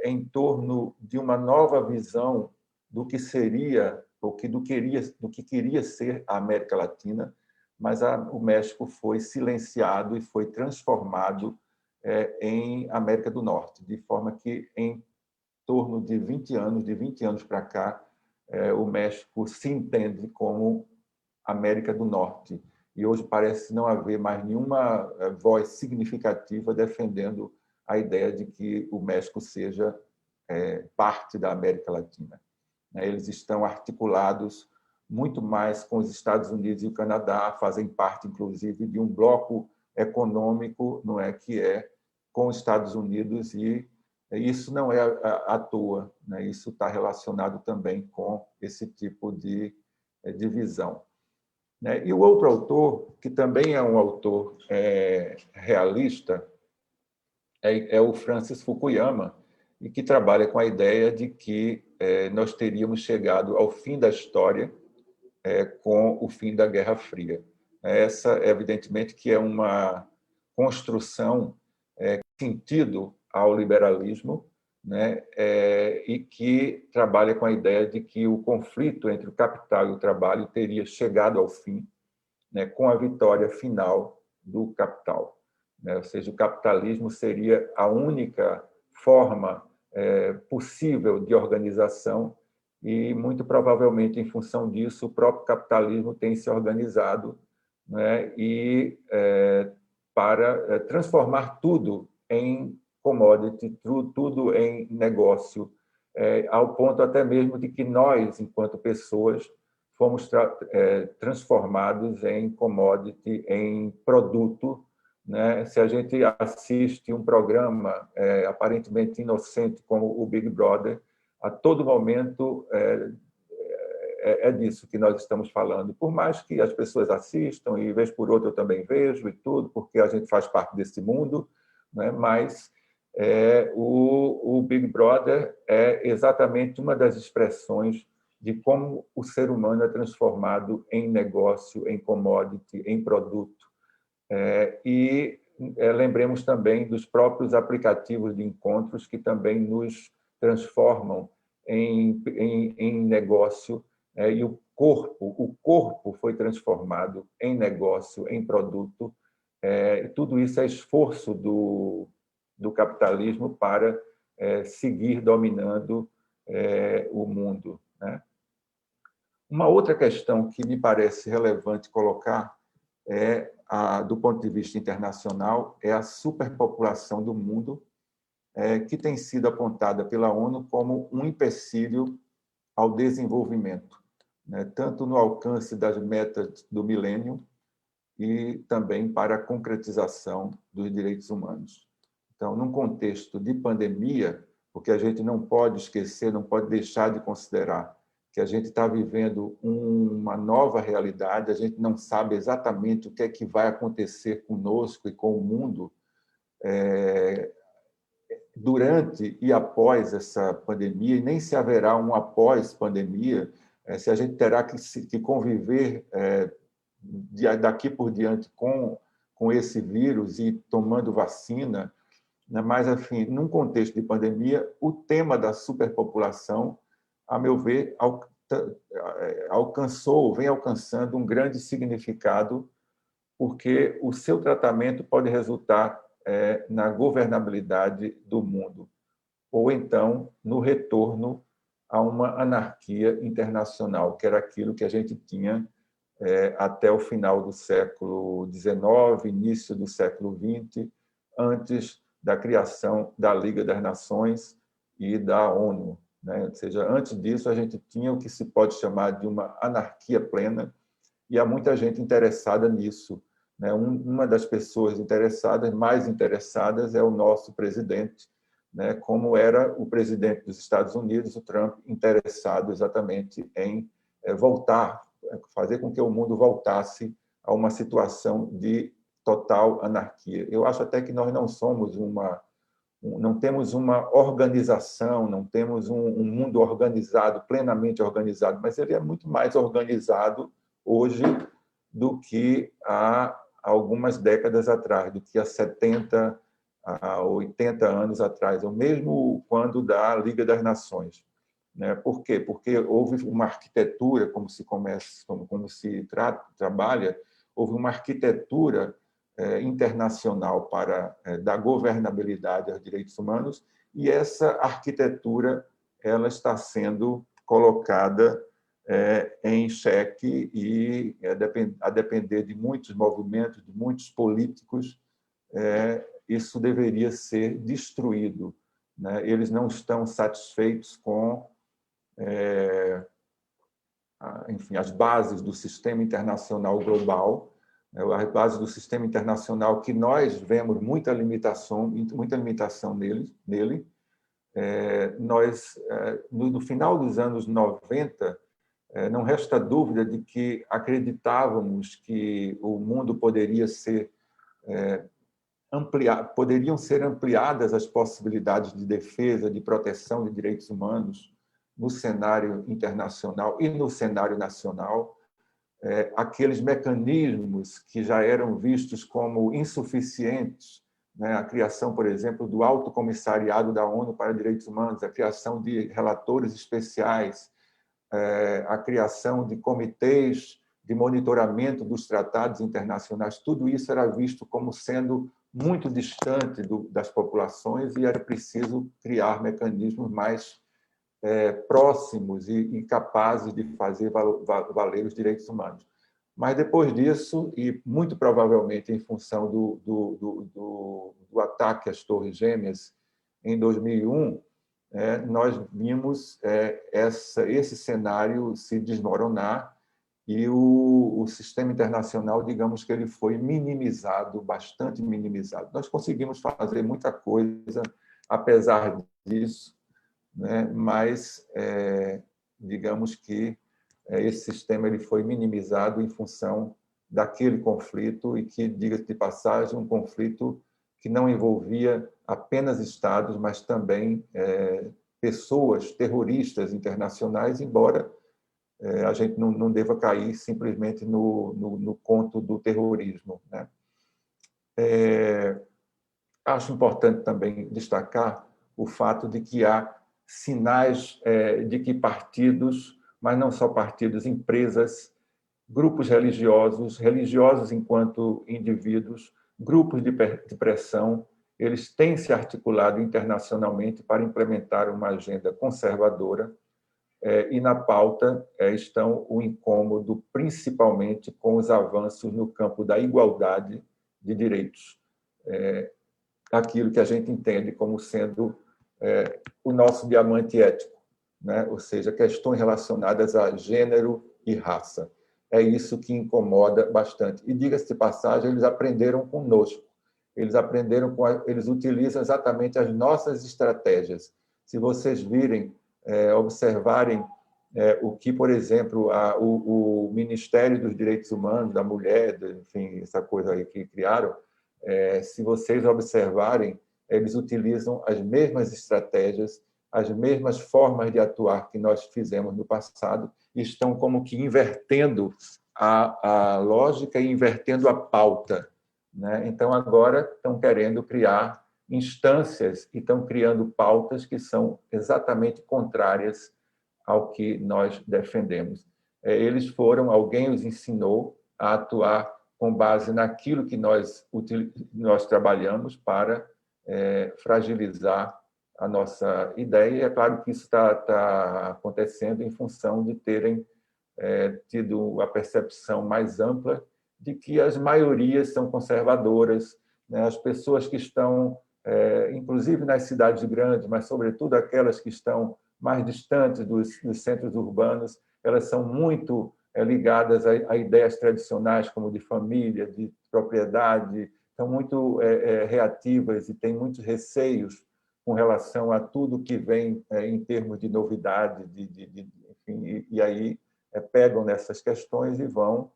em torno de uma nova visão do que seria, do que queria ser a América Latina, mas o México foi silenciado e foi transformado em América do Norte, de forma que, em torno de 20 anos para cá, o México se entende como América do Norte. E hoje parece não haver mais nenhuma voz significativa defendendo a ideia de que o México seja parte da América Latina. Eles estão articulados muito mais com os Estados Unidos e o Canadá, fazem parte, inclusive, de um bloco econômico, não é, que é com os Estados Unidos, e isso não é à toa, né? Isso está relacionado também com esse tipo de visão. E o outro autor, que também é um autor realista, é o Francis Fukuyama, e que trabalha com a ideia de que nós teríamos chegado ao fim da história com o fim da Guerra Fria. Essa, evidentemente, que é uma construção sentido ao liberalismo, né? E que trabalha com a ideia de que o conflito entre o capital e o trabalho teria chegado ao fim, né, com a vitória final do capital, né? Ou seja, o capitalismo seria a única forma possível de organização, e, muito provavelmente, em função disso, o próprio capitalismo tem se organizado, né, e para transformar tudo em commodity, tudo em negócio, ao ponto até mesmo de que nós, enquanto pessoas, fomos transformados em commodity, em produto, né? Se a gente assiste um programa aparentemente inocente como o Big Brother, a todo momento é disso que nós estamos falando. Por mais que as pessoas assistam, e vez por outra eu também vejo e tudo, porque a gente faz parte desse mundo, né? Mas o Big Brother é exatamente uma das expressões de como o ser humano é transformado em negócio, em commodity, em produto. E lembremos também dos próprios aplicativos de encontros que também nos transformam em negócio, e o corpo foi transformado em negócio, em produto. Tudo isso é esforço do capitalismo para seguir dominando o mundo, né? Uma outra questão que me parece relevante colocar do ponto de vista internacional, é a superpopulação do mundo, que tem sido apontada pela ONU como um empecilho ao desenvolvimento, né? Tanto no alcance das metas do milênio e também para a concretização dos direitos humanos. Então, num contexto de pandemia, porque a gente não pode esquecer, não pode deixar de considerar que a gente está vivendo uma nova realidade, a gente não sabe exatamente o que é que vai acontecer conosco e com o mundo durante e após essa pandemia, e nem se haverá um após-pandemia, se a gente terá que conviver daqui por diante com esse vírus e tomando vacina, né? Mas, enfim, num contexto de pandemia, o tema da superpopulação, a meu ver, vem alcançando um grande significado, porque o seu tratamento pode resultar na governabilidade do mundo, ou então no retorno a uma anarquia internacional, que era aquilo que a gente tinha até o final do século XIX, início do século XX, antes da criação da Liga das Nações e da ONU, né? Ou seja, antes disso, a gente tinha o que se pode chamar de uma anarquia plena, e há muita gente interessada nisso, né? Uma das pessoas mais interessadas, é o nosso presidente, né? Como era o presidente dos Estados Unidos, o Trump, interessado exatamente em fazer com que o mundo voltasse a uma situação de total anarquia. Eu acho até que nós não temos uma organização, não temos um mundo organizado, plenamente organizado, mas ele é muito mais organizado hoje do que há algumas décadas atrás, do que há 70, a 80 anos atrás, ou mesmo quando da Liga das Nações, né? Por quê? Porque houve uma arquitetura, como se trabalha, houve uma arquitetura internacional para dar governabilidade aos direitos humanos, e essa arquitetura ela está sendo colocada em xeque, e a depender de muitos movimentos, de muitos políticos, isso deveria ser destruído, né? Eles não estão satisfeitos com enfim, as bases do sistema internacional global, as bases do sistema internacional que nós vemos muita limitação nele. Nós, no final dos anos 90, não resta dúvida de que acreditávamos que o mundo poderiam ser ampliadas as possibilidades de defesa, de proteção de direitos humanos no cenário internacional e no cenário nacional. Aqueles mecanismos que já eram vistos como insuficientes, né? A criação, por exemplo, do Alto Comissariado da ONU para Direitos Humanos, a criação de relatores especiais, a criação de comitês de monitoramento dos tratados internacionais, tudo isso era visto como sendo muito distante das populações, e era preciso criar mecanismos mais próximos e capazes de fazer valer os direitos humanos. Mas, depois disso, e muito provavelmente em função do ataque às Torres Gêmeas em 2001, nós vimos esse cenário se desmoronar, e o sistema internacional, digamos que ele foi minimizado, bastante minimizado. Nós conseguimos fazer muita coisa apesar disso, né? Mas digamos que esse sistema ele foi minimizado em função daquele conflito, e que, diga-se de passagem, um conflito que não envolvia apenas Estados, mas também pessoas terroristas internacionais, embora a gente não deva cair simplesmente no conto do terrorismo, né? Acho importante também destacar o fato de que há sinais de que partidos, mas não só partidos, empresas, grupos religiosos, religiosos enquanto indivíduos, grupos de pressão, eles têm se articulado internacionalmente para implementar uma agenda conservadora, e na pauta estão o incômodo, principalmente com os avanços no campo da igualdade de direitos, aquilo que a gente entende como sendo o nosso diamante ético, né? Ou seja, questões relacionadas a gênero e raça. É isso que incomoda bastante. E, diga-se de passagem, eles aprenderam conosco. Eles utilizam exatamente as nossas estratégias. Se vocês virem, observarem o que, por exemplo, o Ministério dos Direitos Humanos, da Mulher, enfim, essa coisa aí que criaram, se vocês observarem, eles utilizam as mesmas estratégias, as mesmas formas de atuar que nós fizemos no passado, e estão como que invertendo a lógica e invertendo a pauta, né? Então, agora estão querendo criar instâncias e estão criando pautas que são exatamente contrárias ao que nós defendemos. Alguém os ensinou a atuar com base naquilo que nós trabalhamos para fragilizar a nossa ideia. E é claro que isso está acontecendo em função de terem tido a percepção mais ampla de que as maiorias são conservadoras, né? As pessoas que estão, inclusive nas cidades grandes, mas sobretudo aquelas que estão mais distantes dos centros urbanos, elas são muito ligadas a ideias tradicionais, como de família, de propriedade, são muito reativas e têm muitos receios com relação a tudo que vem em termos de novidade, enfim, e aí pegam nessas questões e vão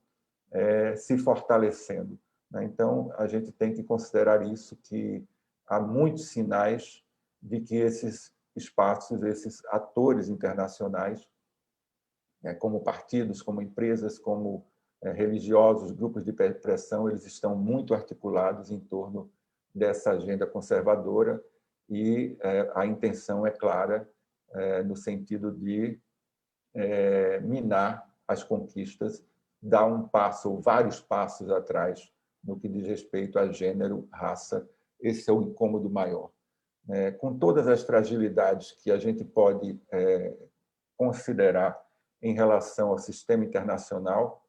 se fortalecendo, né? Então, a gente tem que considerar isso, que há muitos sinais de que esses espaços, esses atores internacionais, como partidos, como empresas, como religiosos, grupos de pressão, eles estão muito articulados em torno dessa agenda conservadora, e a intenção é clara, no sentido de minar as conquistas, dar um passo ou vários passos atrás no que diz respeito a gênero, raça. Esse é o incômodo maior. Com todas as fragilidades que a gente pode considerar em relação ao sistema internacional,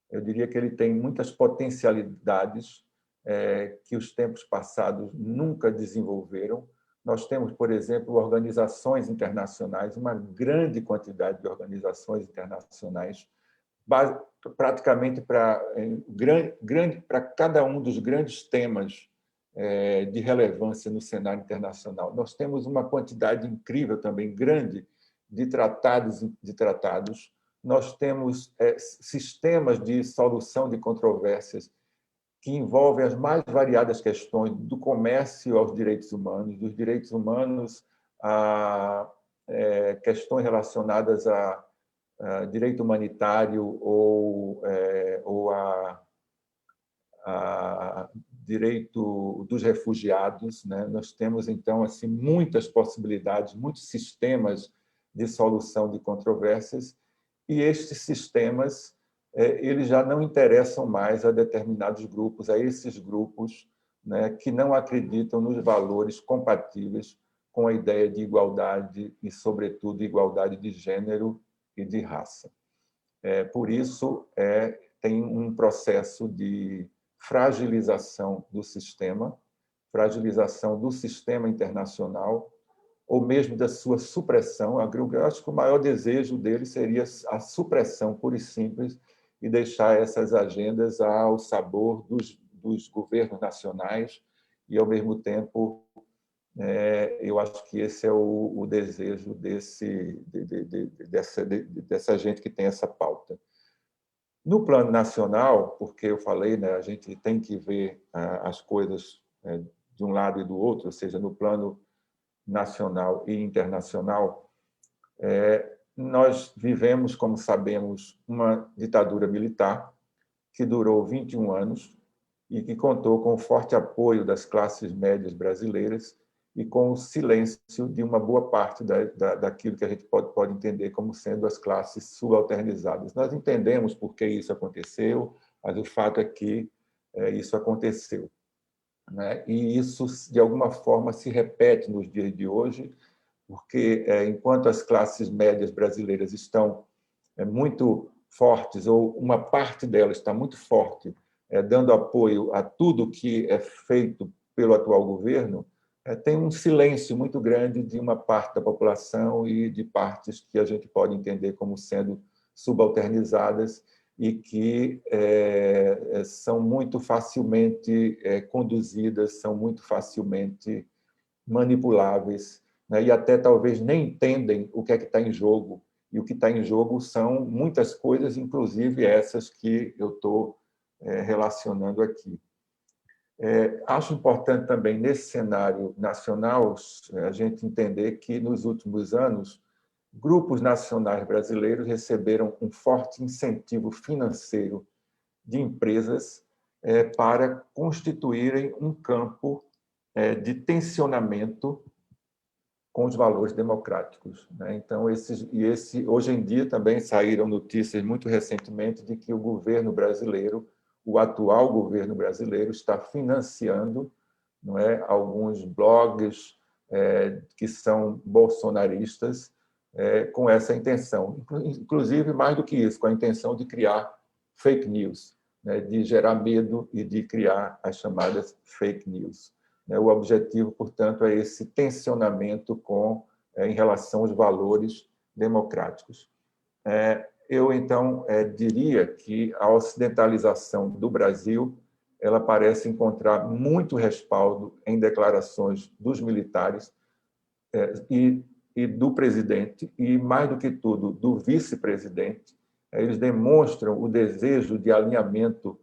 eu diria que ele tem muitas potencialidades que os tempos passados nunca desenvolveram. Nós temos, por exemplo, organizações internacionais, uma grande quantidade de organizações internacionais, praticamente para cada um dos grandes temas de relevância no cenário internacional. Nós temos uma quantidade incrível também, grande, de tratados. Nós temos sistemas de solução de controvérsias que envolvem as mais variadas questões, do comércio aos direitos humanos, dos direitos humanos a questões relacionadas a direito humanitário ou a direito dos refugiados, né? Nós temos, então, assim, muitas possibilidades, muitos sistemas de solução de controvérsias, e estes sistemas eles já não interessam mais a determinados grupos, a esses grupos, né, que não acreditam nos valores compatíveis com a ideia de igualdade e, sobretudo, igualdade de gênero e de raça. Por isso, tem um processo de fragilização do sistema internacional, ou mesmo da sua supressão. Eu acho que o maior desejo dele seria a supressão pura e simples, e deixar essas agendas ao sabor dos governos nacionais, e, ao mesmo tempo, eu acho que esse é o desejo dessa gente que tem essa pauta. No plano nacional, porque eu falei, né, a gente tem que ver as coisas de um lado e do outro, ou seja, no plano nacional e internacional, nós vivemos, como sabemos, uma ditadura militar que durou 21 anos, e que contou com o forte apoio das classes médias brasileiras e com o silêncio de uma boa parte daquilo que a gente pode entender como sendo as classes subalternizadas. Nós entendemos por que isso aconteceu, mas o fato é que isso aconteceu, né? E isso, de alguma forma, se repete nos dias de hoje, porque enquanto as classes médias brasileiras estão muito fortes, ou uma parte delas está muito forte, dando apoio a tudo que é feito pelo atual governo, tem um silêncio muito grande de uma parte da população e de partes que a gente pode entender como sendo subalternizadas e que são muito facilmente conduzidas, são muito facilmente manipuláveis, né? E até talvez nem entendem o que é que está em jogo. E o que está em jogo são muitas coisas, inclusive essas que eu estou relacionando aqui. Acho importante também, nesse cenário nacional, a gente entender que, nos últimos anos, grupos nacionais brasileiros receberam um forte incentivo financeiro de empresas para constituírem um campo de tensionamento com os valores democráticos, né? Então, hoje em dia também saíram notícias muito recentemente de que o governo brasileiro, o atual governo brasileiro, está financiando, não é, alguns blogs que são bolsonaristas com essa intenção, inclusive mais do que isso, com a intenção de criar fake news, né, de gerar medo e de criar as chamadas fake news. O objetivo, portanto, é esse tensionamento em relação aos valores democráticos. Eu, então, diria que a ocidentalização do Brasil ela parece encontrar muito respaldo em declarações dos militares e do presidente, e, mais do que tudo, do vice-presidente. Eles demonstram o desejo de alinhamento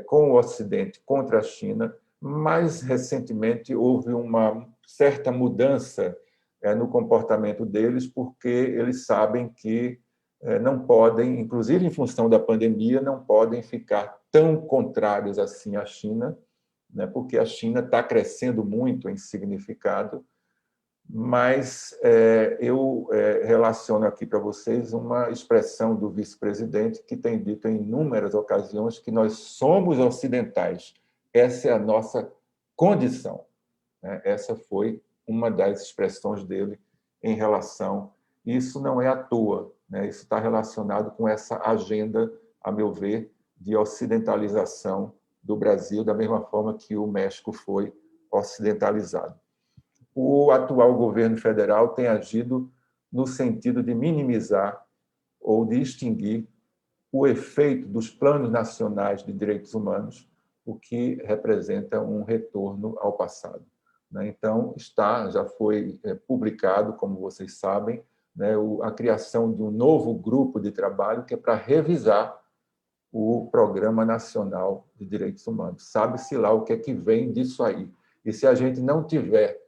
com o Ocidente contra a China. Mais recentemente, houve uma certa mudança no comportamento deles, porque eles sabem que não podem, inclusive em função da pandemia, não podem ficar tão contrários assim à China, né, porque a China está crescendo muito em significado, mas eu relaciono aqui para vocês uma expressão do vice-presidente que tem dito em inúmeras ocasiões que nós somos ocidentais. Essa é a nossa condição, né? Essa foi uma das expressões dele em relação. Isso não é à toa, né? Isso está relacionado com essa agenda, a meu ver, de ocidentalização do Brasil, da mesma forma que o México foi ocidentalizado. O atual governo federal tem agido no sentido de minimizar ou de extinguir o efeito dos planos nacionais de direitos humanos, o que representa um retorno ao passado. Então, já foi publicado, como vocês sabem, a criação de um novo grupo de trabalho que é para revisar o Programa Nacional de Direitos Humanos. Sabe-se lá o que é que vem disso aí. E se a gente não tiver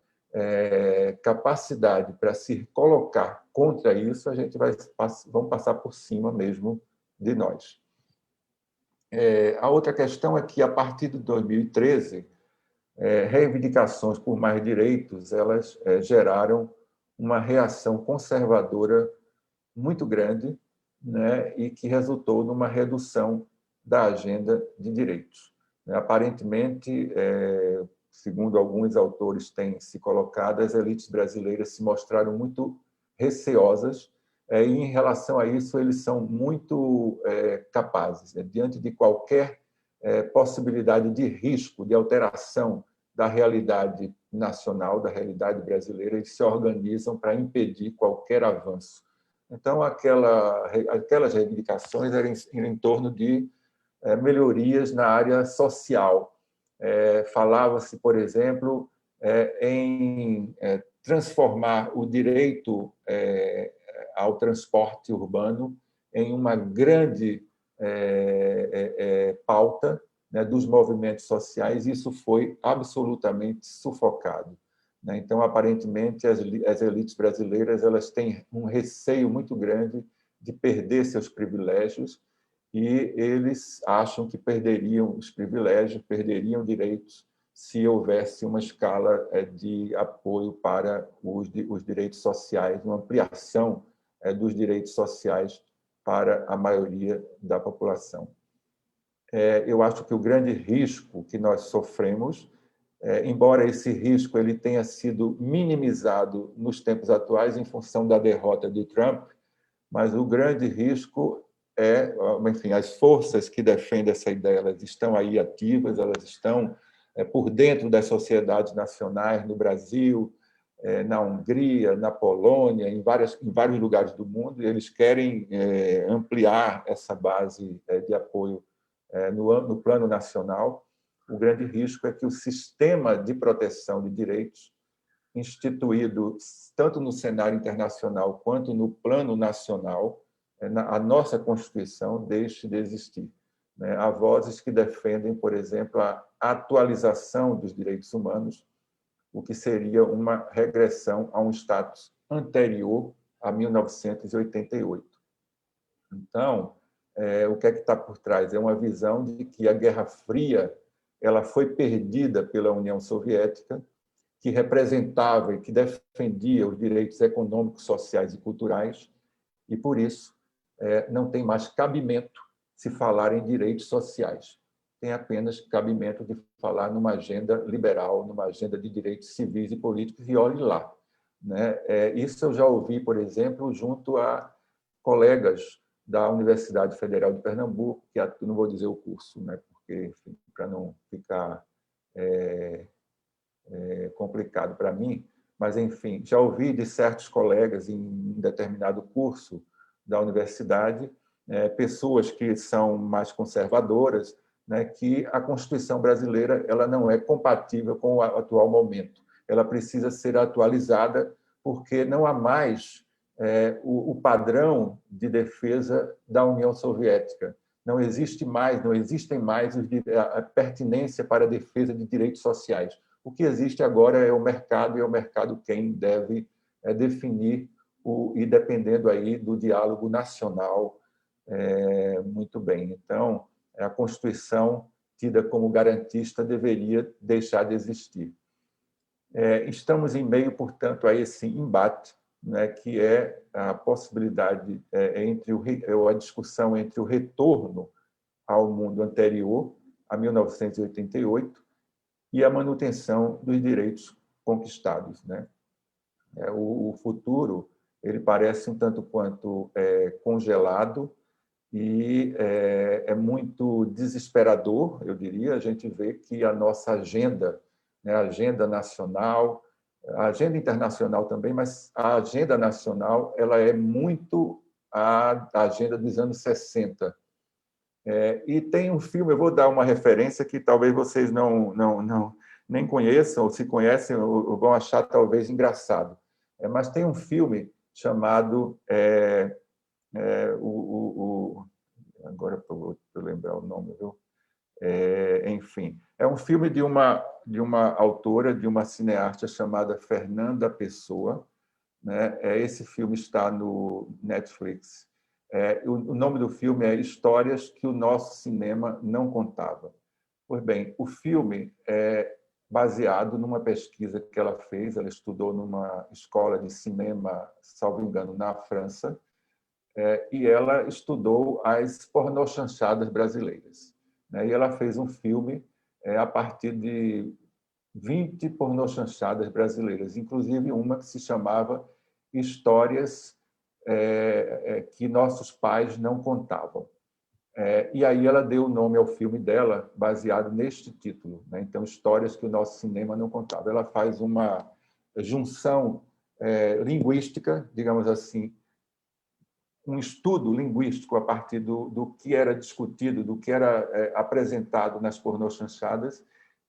capacidade para se colocar contra isso, a gente vamos passar por cima mesmo de nós. A outra questão é que, a partir de 2013, reivindicações por mais direitos elas geraram uma reação conservadora muito grande, né, e que resultou numa redução da agenda de direitos. Aparentemente, segundo alguns autores têm se colocado, as elites brasileiras se mostraram muito receosas e, em relação a isso, eles são muito capazes, diante de qualquer possibilidade de risco, de alteração da realidade nacional, da realidade brasileira, eles se organizam para impedir qualquer avanço. Então, aquelas reivindicações eram em torno de melhorias na área social. Falava-se, por exemplo, em transformar o direito ao transporte urbano em uma grande pauta, né, dos movimentos sociais. Isso foi absolutamente sufocado. Então, aparentemente, as elites brasileiras elas têm um receio muito grande de perder seus privilégios e eles acham que perderiam os privilégios, perderiam direitos se houvesse uma escala de apoio para os direitos sociais, uma ampliação dos direitos sociais para a maioria da população. Eu acho que o grande risco que nós sofremos, embora esse risco ele tenha sido minimizado nos tempos atuais em função da derrota de Trump, mas o grande risco enfim, as forças que defendem essa ideia, elas estão aí ativas, elas estão por dentro das sociedades nacionais, no Brasil, na Hungria, na Polônia, em vários lugares do mundo, e eles querem ampliar essa base de apoio no plano nacional. O grande risco é que o sistema de proteção de direitos, instituído tanto no cenário internacional quanto no plano nacional, a nossa Constituição deixe de existir. Há vozes que defendem, por exemplo, a atualização dos direitos humanos, o que seria uma regressão a um status anterior a 1988. Então, o que é que está por trás? É uma visão de que a Guerra Fria ela foi perdida pela União Soviética, que representava e que defendia os direitos econômicos, sociais e culturais, e, por isso, não tem mais cabimento se falar em direitos sociais. Tem apenas cabimento de falar numa agenda liberal, numa agenda de direitos civis e políticos, e olhe lá. Isso eu já ouvi, por exemplo, junto a colegas da Universidade Federal de Pernambuco, que não vou dizer o curso, porque, para não ficar complicado para mim, mas, enfim, já ouvi de certos colegas em um determinado curso da universidade, pessoas que são mais conservadoras, que a Constituição brasileira ela não é compatível com o atual momento. Ela precisa ser atualizada porque não há mais o padrão de defesa da União Soviética. Não existem mais a pertinência para a defesa de direitos sociais. O que existe agora é o mercado, e é o mercado quem deve definir, e dependendo aí do diálogo nacional, muito bem. Então, a Constituição, tida como garantista, deveria deixar de existir. Estamos em meio, portanto, a esse embate, que é a possibilidade a discussão entre o retorno ao mundo anterior, a 1988, e a manutenção dos direitos conquistados. O futuro ele parece um tanto quanto congelado e é muito desesperador, eu diria. A gente vê que a nossa agenda, a agenda nacional, a agenda internacional também, mas a agenda nacional ela é muito a agenda dos anos 60. E tem um filme, eu vou dar uma referência que talvez vocês nem conheçam, ou se conhecem, ou vão achar talvez engraçado. Mas tem um filme chamado... agora eu vou lembrar o nome, viu? Enfim, é um filme de uma autora, de uma cineasta chamada Fernanda Pessoa. Esse filme está no Netflix. O nome do filme é Histórias que o Nosso Cinema Não Contava. Pois bem, o filme é baseado numa pesquisa que ela fez. Ela estudou numa escola de cinema, salvo engano, na França, e ela estudou as pornochanchadas brasileiras. E ela fez um filme a partir de 20 pornochanchadas brasileiras, inclusive uma que se chamava Histórias que Nossos Pais Não Contavam. E aí ela deu o nome ao filme dela baseado neste título. Então, Histórias que o Nosso Cinema Não Contava. Ela faz uma junção linguística, digamos assim, um estudo linguístico a partir do que era discutido, do que era apresentado nas pornochanchadas,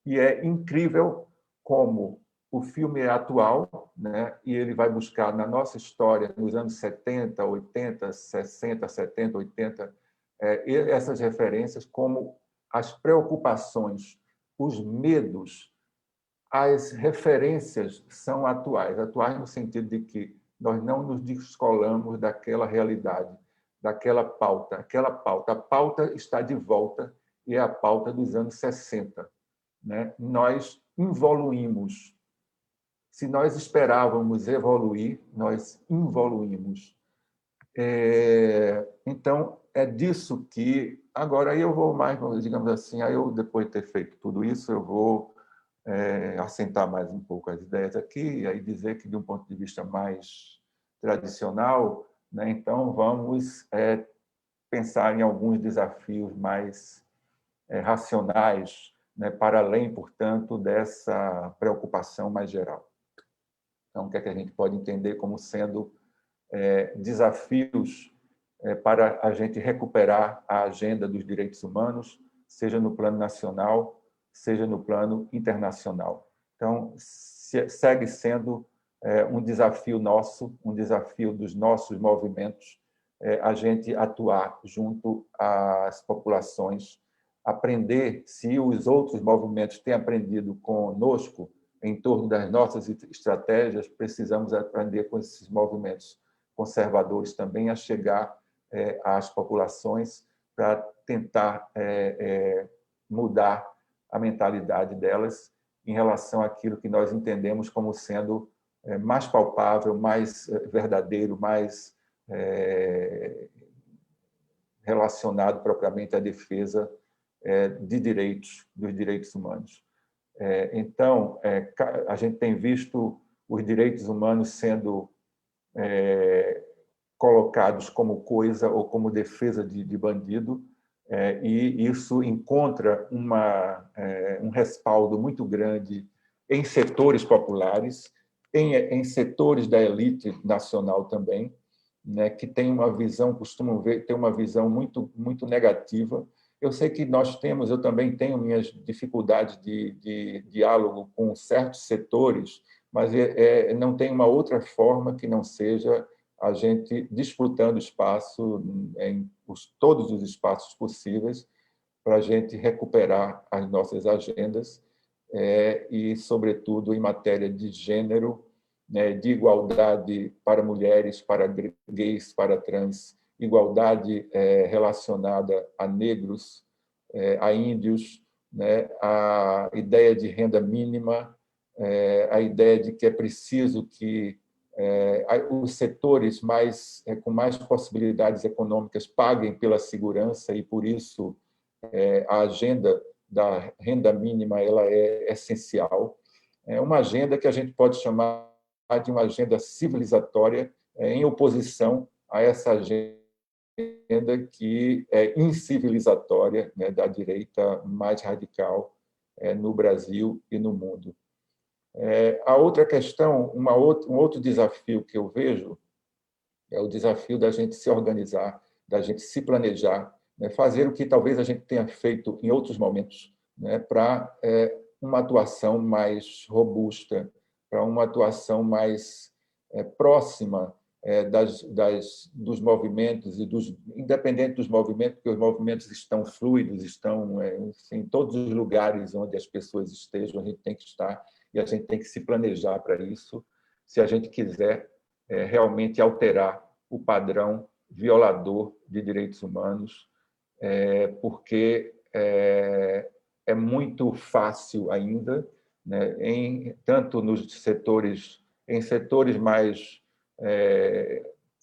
e é incrível como o filme é atual, e ele vai buscar na nossa história, nos anos 70, 80, 60, 70, 80, essas referências, como as preocupações, os medos, as referências são atuais no sentido de que nós não nos descolamos daquela realidade daquela pauta. A pauta está de volta e é a pauta dos anos 60. Né? Nós involuímos. Se nós esperávamos evoluir, nós involuímos. Então, é disso que... Agora, aí eu vou mais, digamos assim, aí eu, depois de ter feito tudo isso, eu vou assentar mais um pouco as ideias aqui, e aí dizer que, de um ponto de vista mais tradicional, né, então vamos pensar em alguns desafios mais racionais, né, para além, portanto, dessa preocupação mais geral. Então, o que é que a gente pode entender como sendo desafios para a gente recuperar a agenda dos direitos humanos, seja no plano nacional, seja no plano internacional. Então, segue sendo um desafio nosso, um desafio dos nossos movimentos, a gente atuar junto às populações, aprender, se os outros movimentos têm aprendido conosco em torno das nossas estratégias, precisamos aprender com esses movimentos conservadores também a chegar às populações para tentar mudar a mentalidade delas em relação àquilo que nós entendemos como sendo mais palpável, mais verdadeiro, mais relacionado propriamente à defesa de direitos, dos direitos humanos. Então, a gente tem visto os direitos humanos sendo colocados como coisa ou como defesa de bandido, e isso encontra um respaldo muito grande em setores populares, em setores da elite nacional também, né, que tem uma visão, costumam ter uma visão muito, muito negativa. Eu sei que eu também tenho minhas dificuldades de diálogo com certos setores, mas não tem uma outra forma que não seja a gente disputando espaço em todos os espaços possíveis para a gente recuperar as nossas agendas e, sobretudo, em matéria de gênero, né, de igualdade para mulheres, para gays, para trans, igualdade relacionada a negros, a índios, né, a ideia de renda mínima, a ideia de que é preciso que os setores com mais possibilidades econômicas paguem pela segurança e, por isso, a agenda da renda mínima ela é essencial. É uma agenda que a gente pode chamar de uma agenda civilizatória, em oposição a essa agenda que é incivilizatória, né, da direita mais radical no Brasil e no mundo. A outra questão, um outro desafio que eu vejo é o desafio da gente se organizar, da gente se planejar, né, fazer o que talvez a gente tenha feito em outros momentos, né, para uma atuação mais robusta, para uma atuação mais próxima dos movimentos e independente dos movimentos, porque os movimentos estão fluidos, estão em todos os lugares onde as pessoas estejam, a gente tem que estar e a gente tem que se planejar para isso, se a gente quiser realmente alterar o padrão violador de direitos humanos, porque é muito fácil ainda, né, tanto nos setores, em setores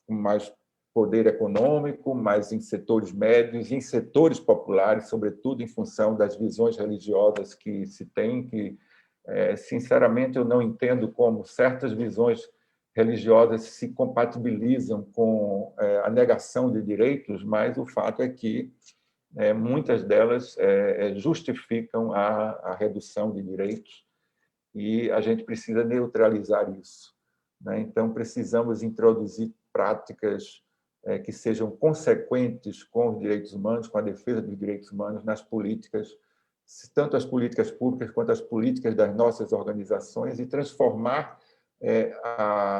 com mais poder econômico, mas em setores médios, em setores populares, sobretudo em função das visões religiosas que se tem, que, sinceramente, eu não entendo como certas visões religiosas se compatibilizam com a negação de direitos, mas o fato é que muitas delas justificam a redução de direitos e a gente precisa neutralizar isso, né? Então, precisamos introduzir práticas que sejam consequentes com os direitos humanos, com a defesa dos direitos humanos nas políticas, tanto as políticas públicas quanto as políticas das nossas organizações, e transformar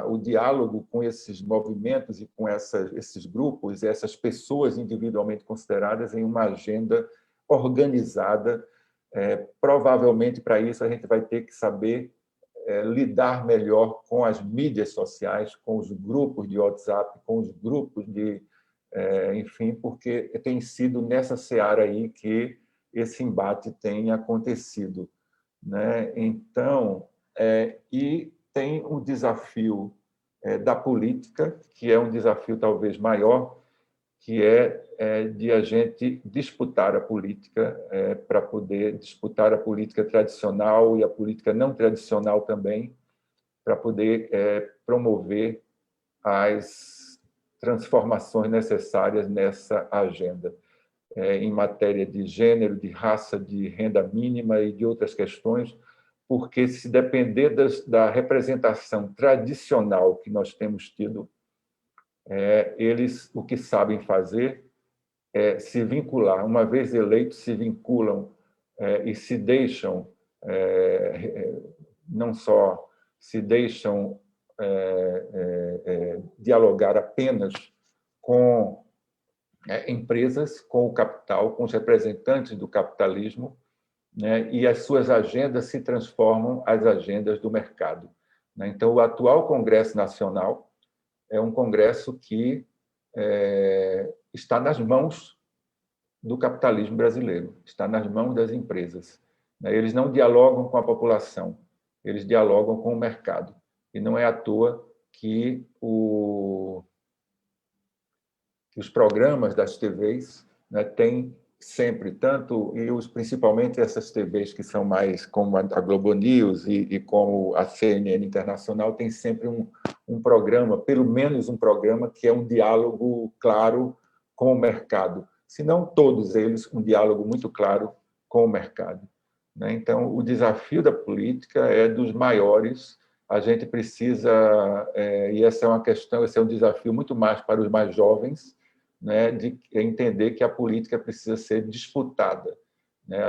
o diálogo com esses movimentos e com esses grupos, essas pessoas individualmente consideradas, em uma agenda organizada. Provavelmente, para isso, a gente vai ter que saber lidar melhor com as mídias sociais, com os grupos de WhatsApp, com os grupos de enfim, porque tem sido nessa seara aí que esse embate tem acontecido, né? Então, e tem o desafio da política, que é um desafio talvez maior, que é de a gente disputar a política para poder disputar a política tradicional e a política não tradicional também, para poder promover as transformações necessárias nessa agenda, em matéria de gênero, de raça, de renda mínima e de outras questões, porque se depender da representação tradicional que nós temos tido, eles o que sabem fazer é se vincular, uma vez eleitos, se vinculam e se deixam, não só se deixam dialogar apenas com empresas, com o capital, com os representantes do capitalismo, né? E as suas agendas se transformam as agendas do mercado, né? Então, o atual Congresso Nacional é um congresso que está nas mãos do capitalismo brasileiro, está nas mãos das empresas, né? Eles não dialogam com a população, eles dialogam com o mercado. E não é à toa que os programas das TVs, né, têm sempre, principalmente essas TVs que são mais como a Globo News e como a CNN Internacional, tem sempre um programa, pelo menos um programa, que é um diálogo claro com o mercado. Se não todos eles, um diálogo muito claro com o mercado, né? Então, o desafio da política é dos maiores. A gente precisa, e essa é uma questão, esse é um desafio muito mais para os mais jovens, né, de entender que a política precisa ser disputada, né?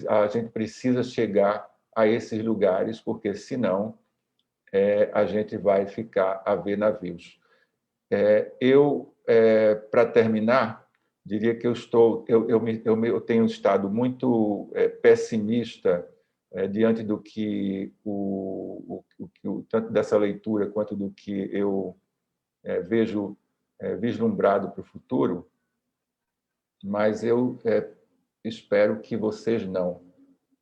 A gente precisa chegar a esses lugares, porque, senão, a gente vai ficar a ver navios. Para terminar, diria que eu tenho estado muito pessimista diante do que tanto dessa leitura quanto do que eu vejo vislumbrado para o futuro, mas eu espero que vocês não,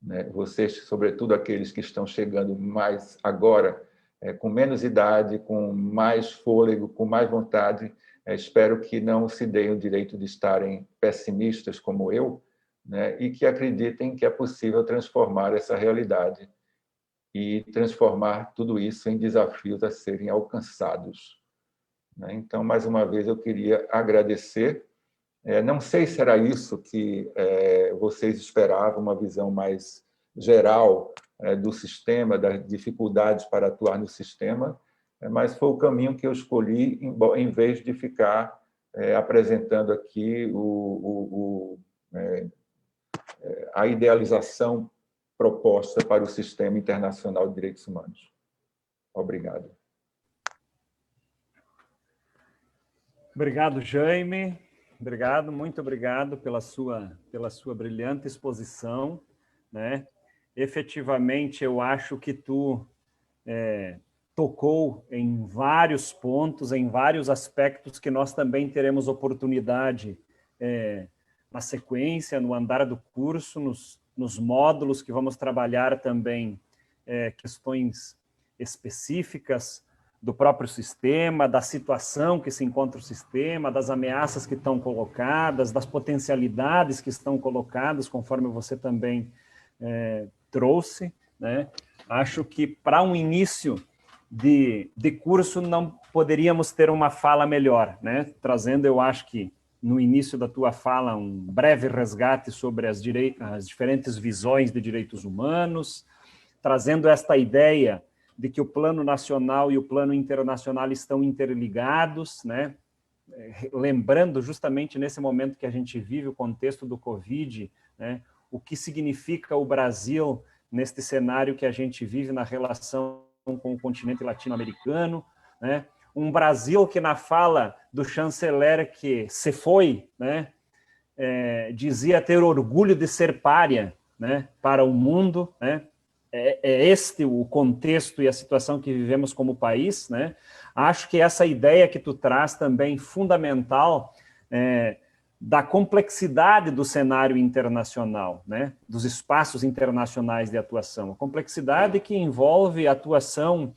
né? Vocês, sobretudo aqueles que estão chegando mais agora, com menos idade, com mais fôlego, com mais vontade, espero que não se deem o direito de estarem pessimistas como eu, né? E que acreditem que é possível transformar essa realidade e transformar tudo isso em desafios a serem alcançados. Então, mais uma vez, eu queria agradecer. Não sei se era isso que vocês esperavam, uma visão mais geral do sistema, das dificuldades para atuar no sistema, mas foi o caminho que eu escolhi, em vez de ficar apresentando aqui a idealização proposta para o sistema internacional de direitos humanos. Obrigado. Obrigado, Jaime. Obrigado, muito obrigado pela sua brilhante exposição, né? Efetivamente, eu acho que tu tocou em vários pontos, em vários aspectos que nós também teremos oportunidade na sequência, no andar do curso, nos módulos que vamos trabalhar também questões específicas do próprio sistema, da situação que se encontra o sistema, das ameaças que estão colocadas, das potencialidades que estão colocadas, conforme você também trouxe, né? Acho que para um início de curso não poderíamos ter uma fala melhor, né? Trazendo, eu acho que no início da tua fala, um breve resgate sobre as diferentes visões de direitos humanos, trazendo esta ideia de que o plano nacional e o plano internacional estão interligados, né? Lembrando justamente nesse momento que a gente vive, o contexto do Covid, né? O que significa o Brasil neste cenário que a gente vive na relação com o continente latino-americano, né? Um Brasil que, na fala do chanceler que se foi, né? Dizia ter orgulho de ser pária, né? Para o mundo, né? É este o contexto e a situação que vivemos como país, né? Acho que essa ideia que tu traz também fundamental da complexidade do cenário internacional, né? Dos espaços internacionais de atuação. A complexidade que envolve atuação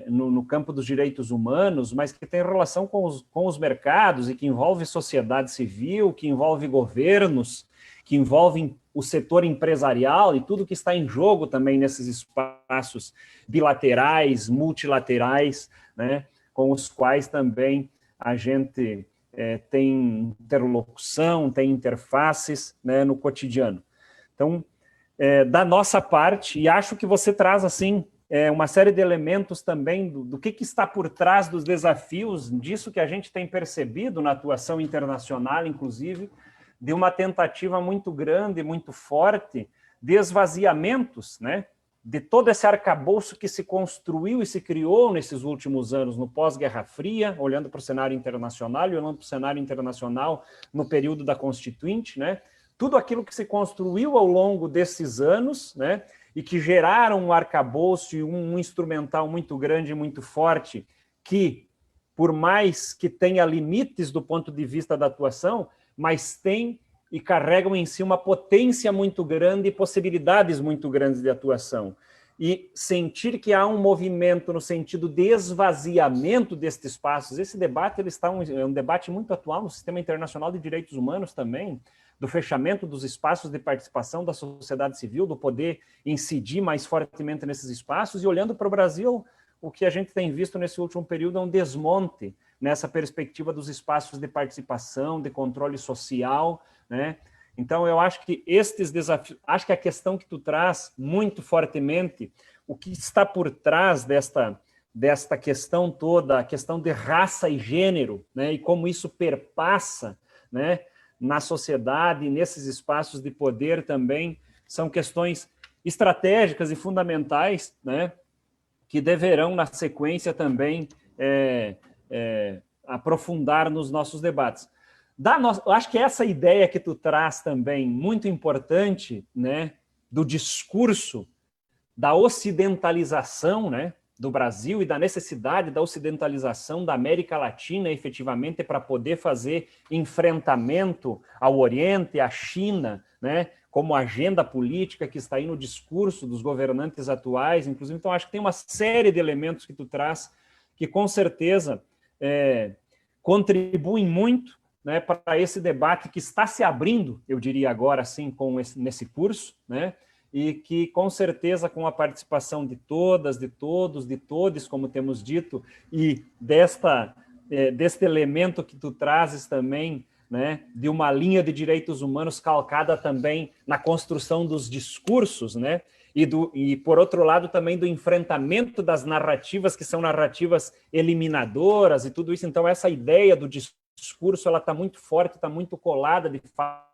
no campo dos direitos humanos, mas que tem relação com os mercados e que envolve sociedade civil, que envolve governos, que envolve o setor empresarial e tudo que está em jogo também nesses espaços bilaterais, multilaterais, né, com os quais também a gente tem interlocução, tem interfaces, né, no cotidiano. Então, da nossa parte, e acho que você traz assim uma série de elementos também do que está por trás dos desafios, disso que a gente tem percebido na atuação internacional, inclusive, de uma tentativa muito grande, muito forte, de esvaziamentos, né, de todo esse arcabouço que se construiu e se criou nesses últimos anos, no pós-Guerra Fria, olhando para o cenário internacional e olhando para o cenário internacional no período da Constituinte, né, tudo aquilo que se construiu ao longo desses anos, né, e que geraram um arcabouço e um instrumental muito grande e muito forte, que, por mais que tenha limites do ponto de vista da atuação, mas tem e carregam em si uma potência muito grande e possibilidades muito grandes de atuação. E sentir que há um movimento no sentido de esvaziamento destes espaços, esse debate é um debate muito atual no sistema internacional de direitos humanos também, do fechamento dos espaços de participação da sociedade civil, do poder incidir mais fortemente nesses espaços, e olhando para o Brasil, o que a gente tem visto nesse último período é um desmonte nessa perspectiva dos espaços de participação, de controle social, né? Então, eu acho que estes desafios, acho que a questão que tu traz muito fortemente, o que está por trás desta questão toda, a questão de raça e gênero, né? E como isso perpassa, né, na sociedade, nesses espaços de poder também, são questões estratégicas e fundamentais, né, que deverão, na sequência, também aprofundar nos nossos debates. Acho que essa ideia que tu traz também, muito importante, né, do discurso da ocidentalização, né, do Brasil e da necessidade da ocidentalização da América Latina, efetivamente, para poder fazer enfrentamento ao Oriente, à China, né, como agenda política que está aí no discurso dos governantes atuais, inclusive. Então, acho que tem uma série de elementos que tu traz que, com certeza, contribuem muito, né, para esse debate que está se abrindo, eu diria agora, assim, nesse curso, né, e que, com certeza, com a participação de todas, de todos, de todes, como temos dito, e deste elemento que tu trazes também, né, de uma linha de direitos humanos calcada também na construção dos discursos, né, e, por outro lado, também do enfrentamento das narrativas, que são narrativas eliminadoras e tudo isso. Então, essa ideia do discurso, ela está muito forte, está muito colada, de fato,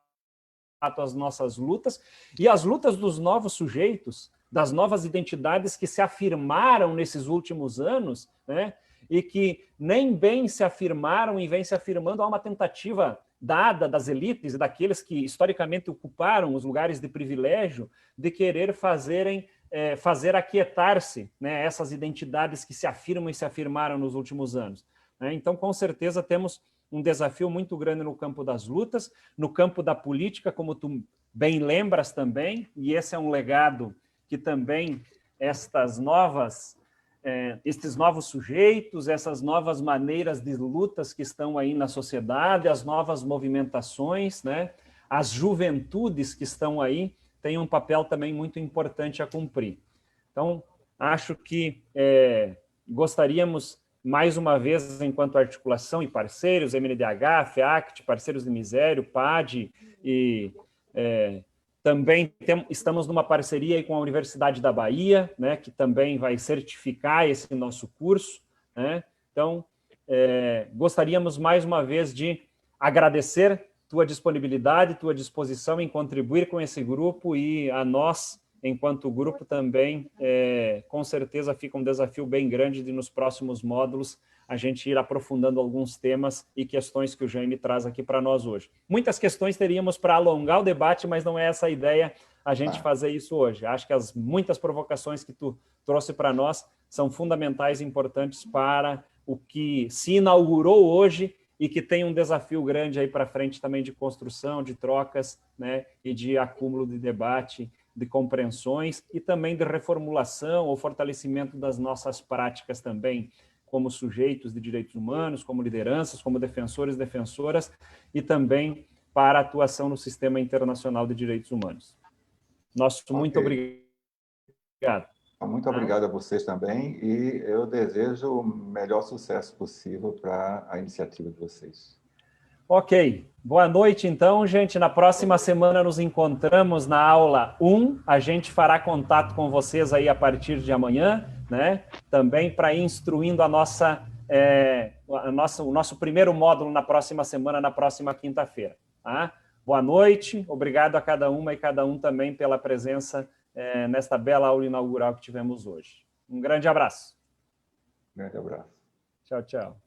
às nossas lutas, e as lutas dos novos sujeitos, das novas identidades que se afirmaram nesses últimos anos, né, e que nem bem se afirmaram e vem se afirmando. Há uma tentativa dada das elites e daqueles que historicamente ocuparam os lugares de privilégio de querer fazer aquietar-se, né, essas identidades que se afirmam e se afirmaram nos últimos anos, né? Então, com certeza, temos um desafio muito grande no campo das lutas, no campo da política, como tu bem lembras também, e esse é um legado que também estes novos sujeitos, essas novas maneiras de lutas que estão aí na sociedade, as novas movimentações, né, as juventudes que estão aí, têm um papel também muito importante a cumprir. Então, acho que gostaríamos, mais uma vez, enquanto articulação e parceiros, MNDH, FEACT, Parceiros de Misério, PAD, e também estamos numa parceria aí com a Universidade da Bahia, né, que também vai certificar esse nosso curso, né? Então, gostaríamos, mais uma vez, de agradecer tua disponibilidade, tua disposição em contribuir com esse grupo, e a nós, enquanto grupo, também, com certeza, fica um desafio bem grande de, nos próximos módulos, a gente ir aprofundando alguns temas e questões que o Jaime traz aqui para nós hoje. Muitas questões teríamos para alongar o debate, mas não é essa a ideia, a gente fazer isso hoje. Acho que as muitas provocações que tu trouxe para nós são fundamentais e importantes para o que se inaugurou hoje e que tem um desafio grande aí para frente também de construção, de trocas, né, e de acúmulo de debate, de compreensões e também de reformulação ou fortalecimento das nossas práticas também, como sujeitos de direitos humanos, como lideranças, como defensores e defensoras, e também para a atuação no sistema internacional de direitos humanos. Muito obrigado. Muito obrigado a vocês também, e eu desejo o melhor sucesso possível para a iniciativa de vocês. Ok. Boa noite, então, gente. Na próxima semana nos encontramos na aula 1. A gente fará contato com vocês aí a partir de amanhã, né? Também para ir instruindo o nosso primeiro módulo na próxima semana, na próxima quinta-feira. Tá? Boa noite. Obrigado a cada uma e cada um também pela presença nesta bela aula inaugural que tivemos hoje. Um grande abraço. Grande abraço. Tchau, tchau.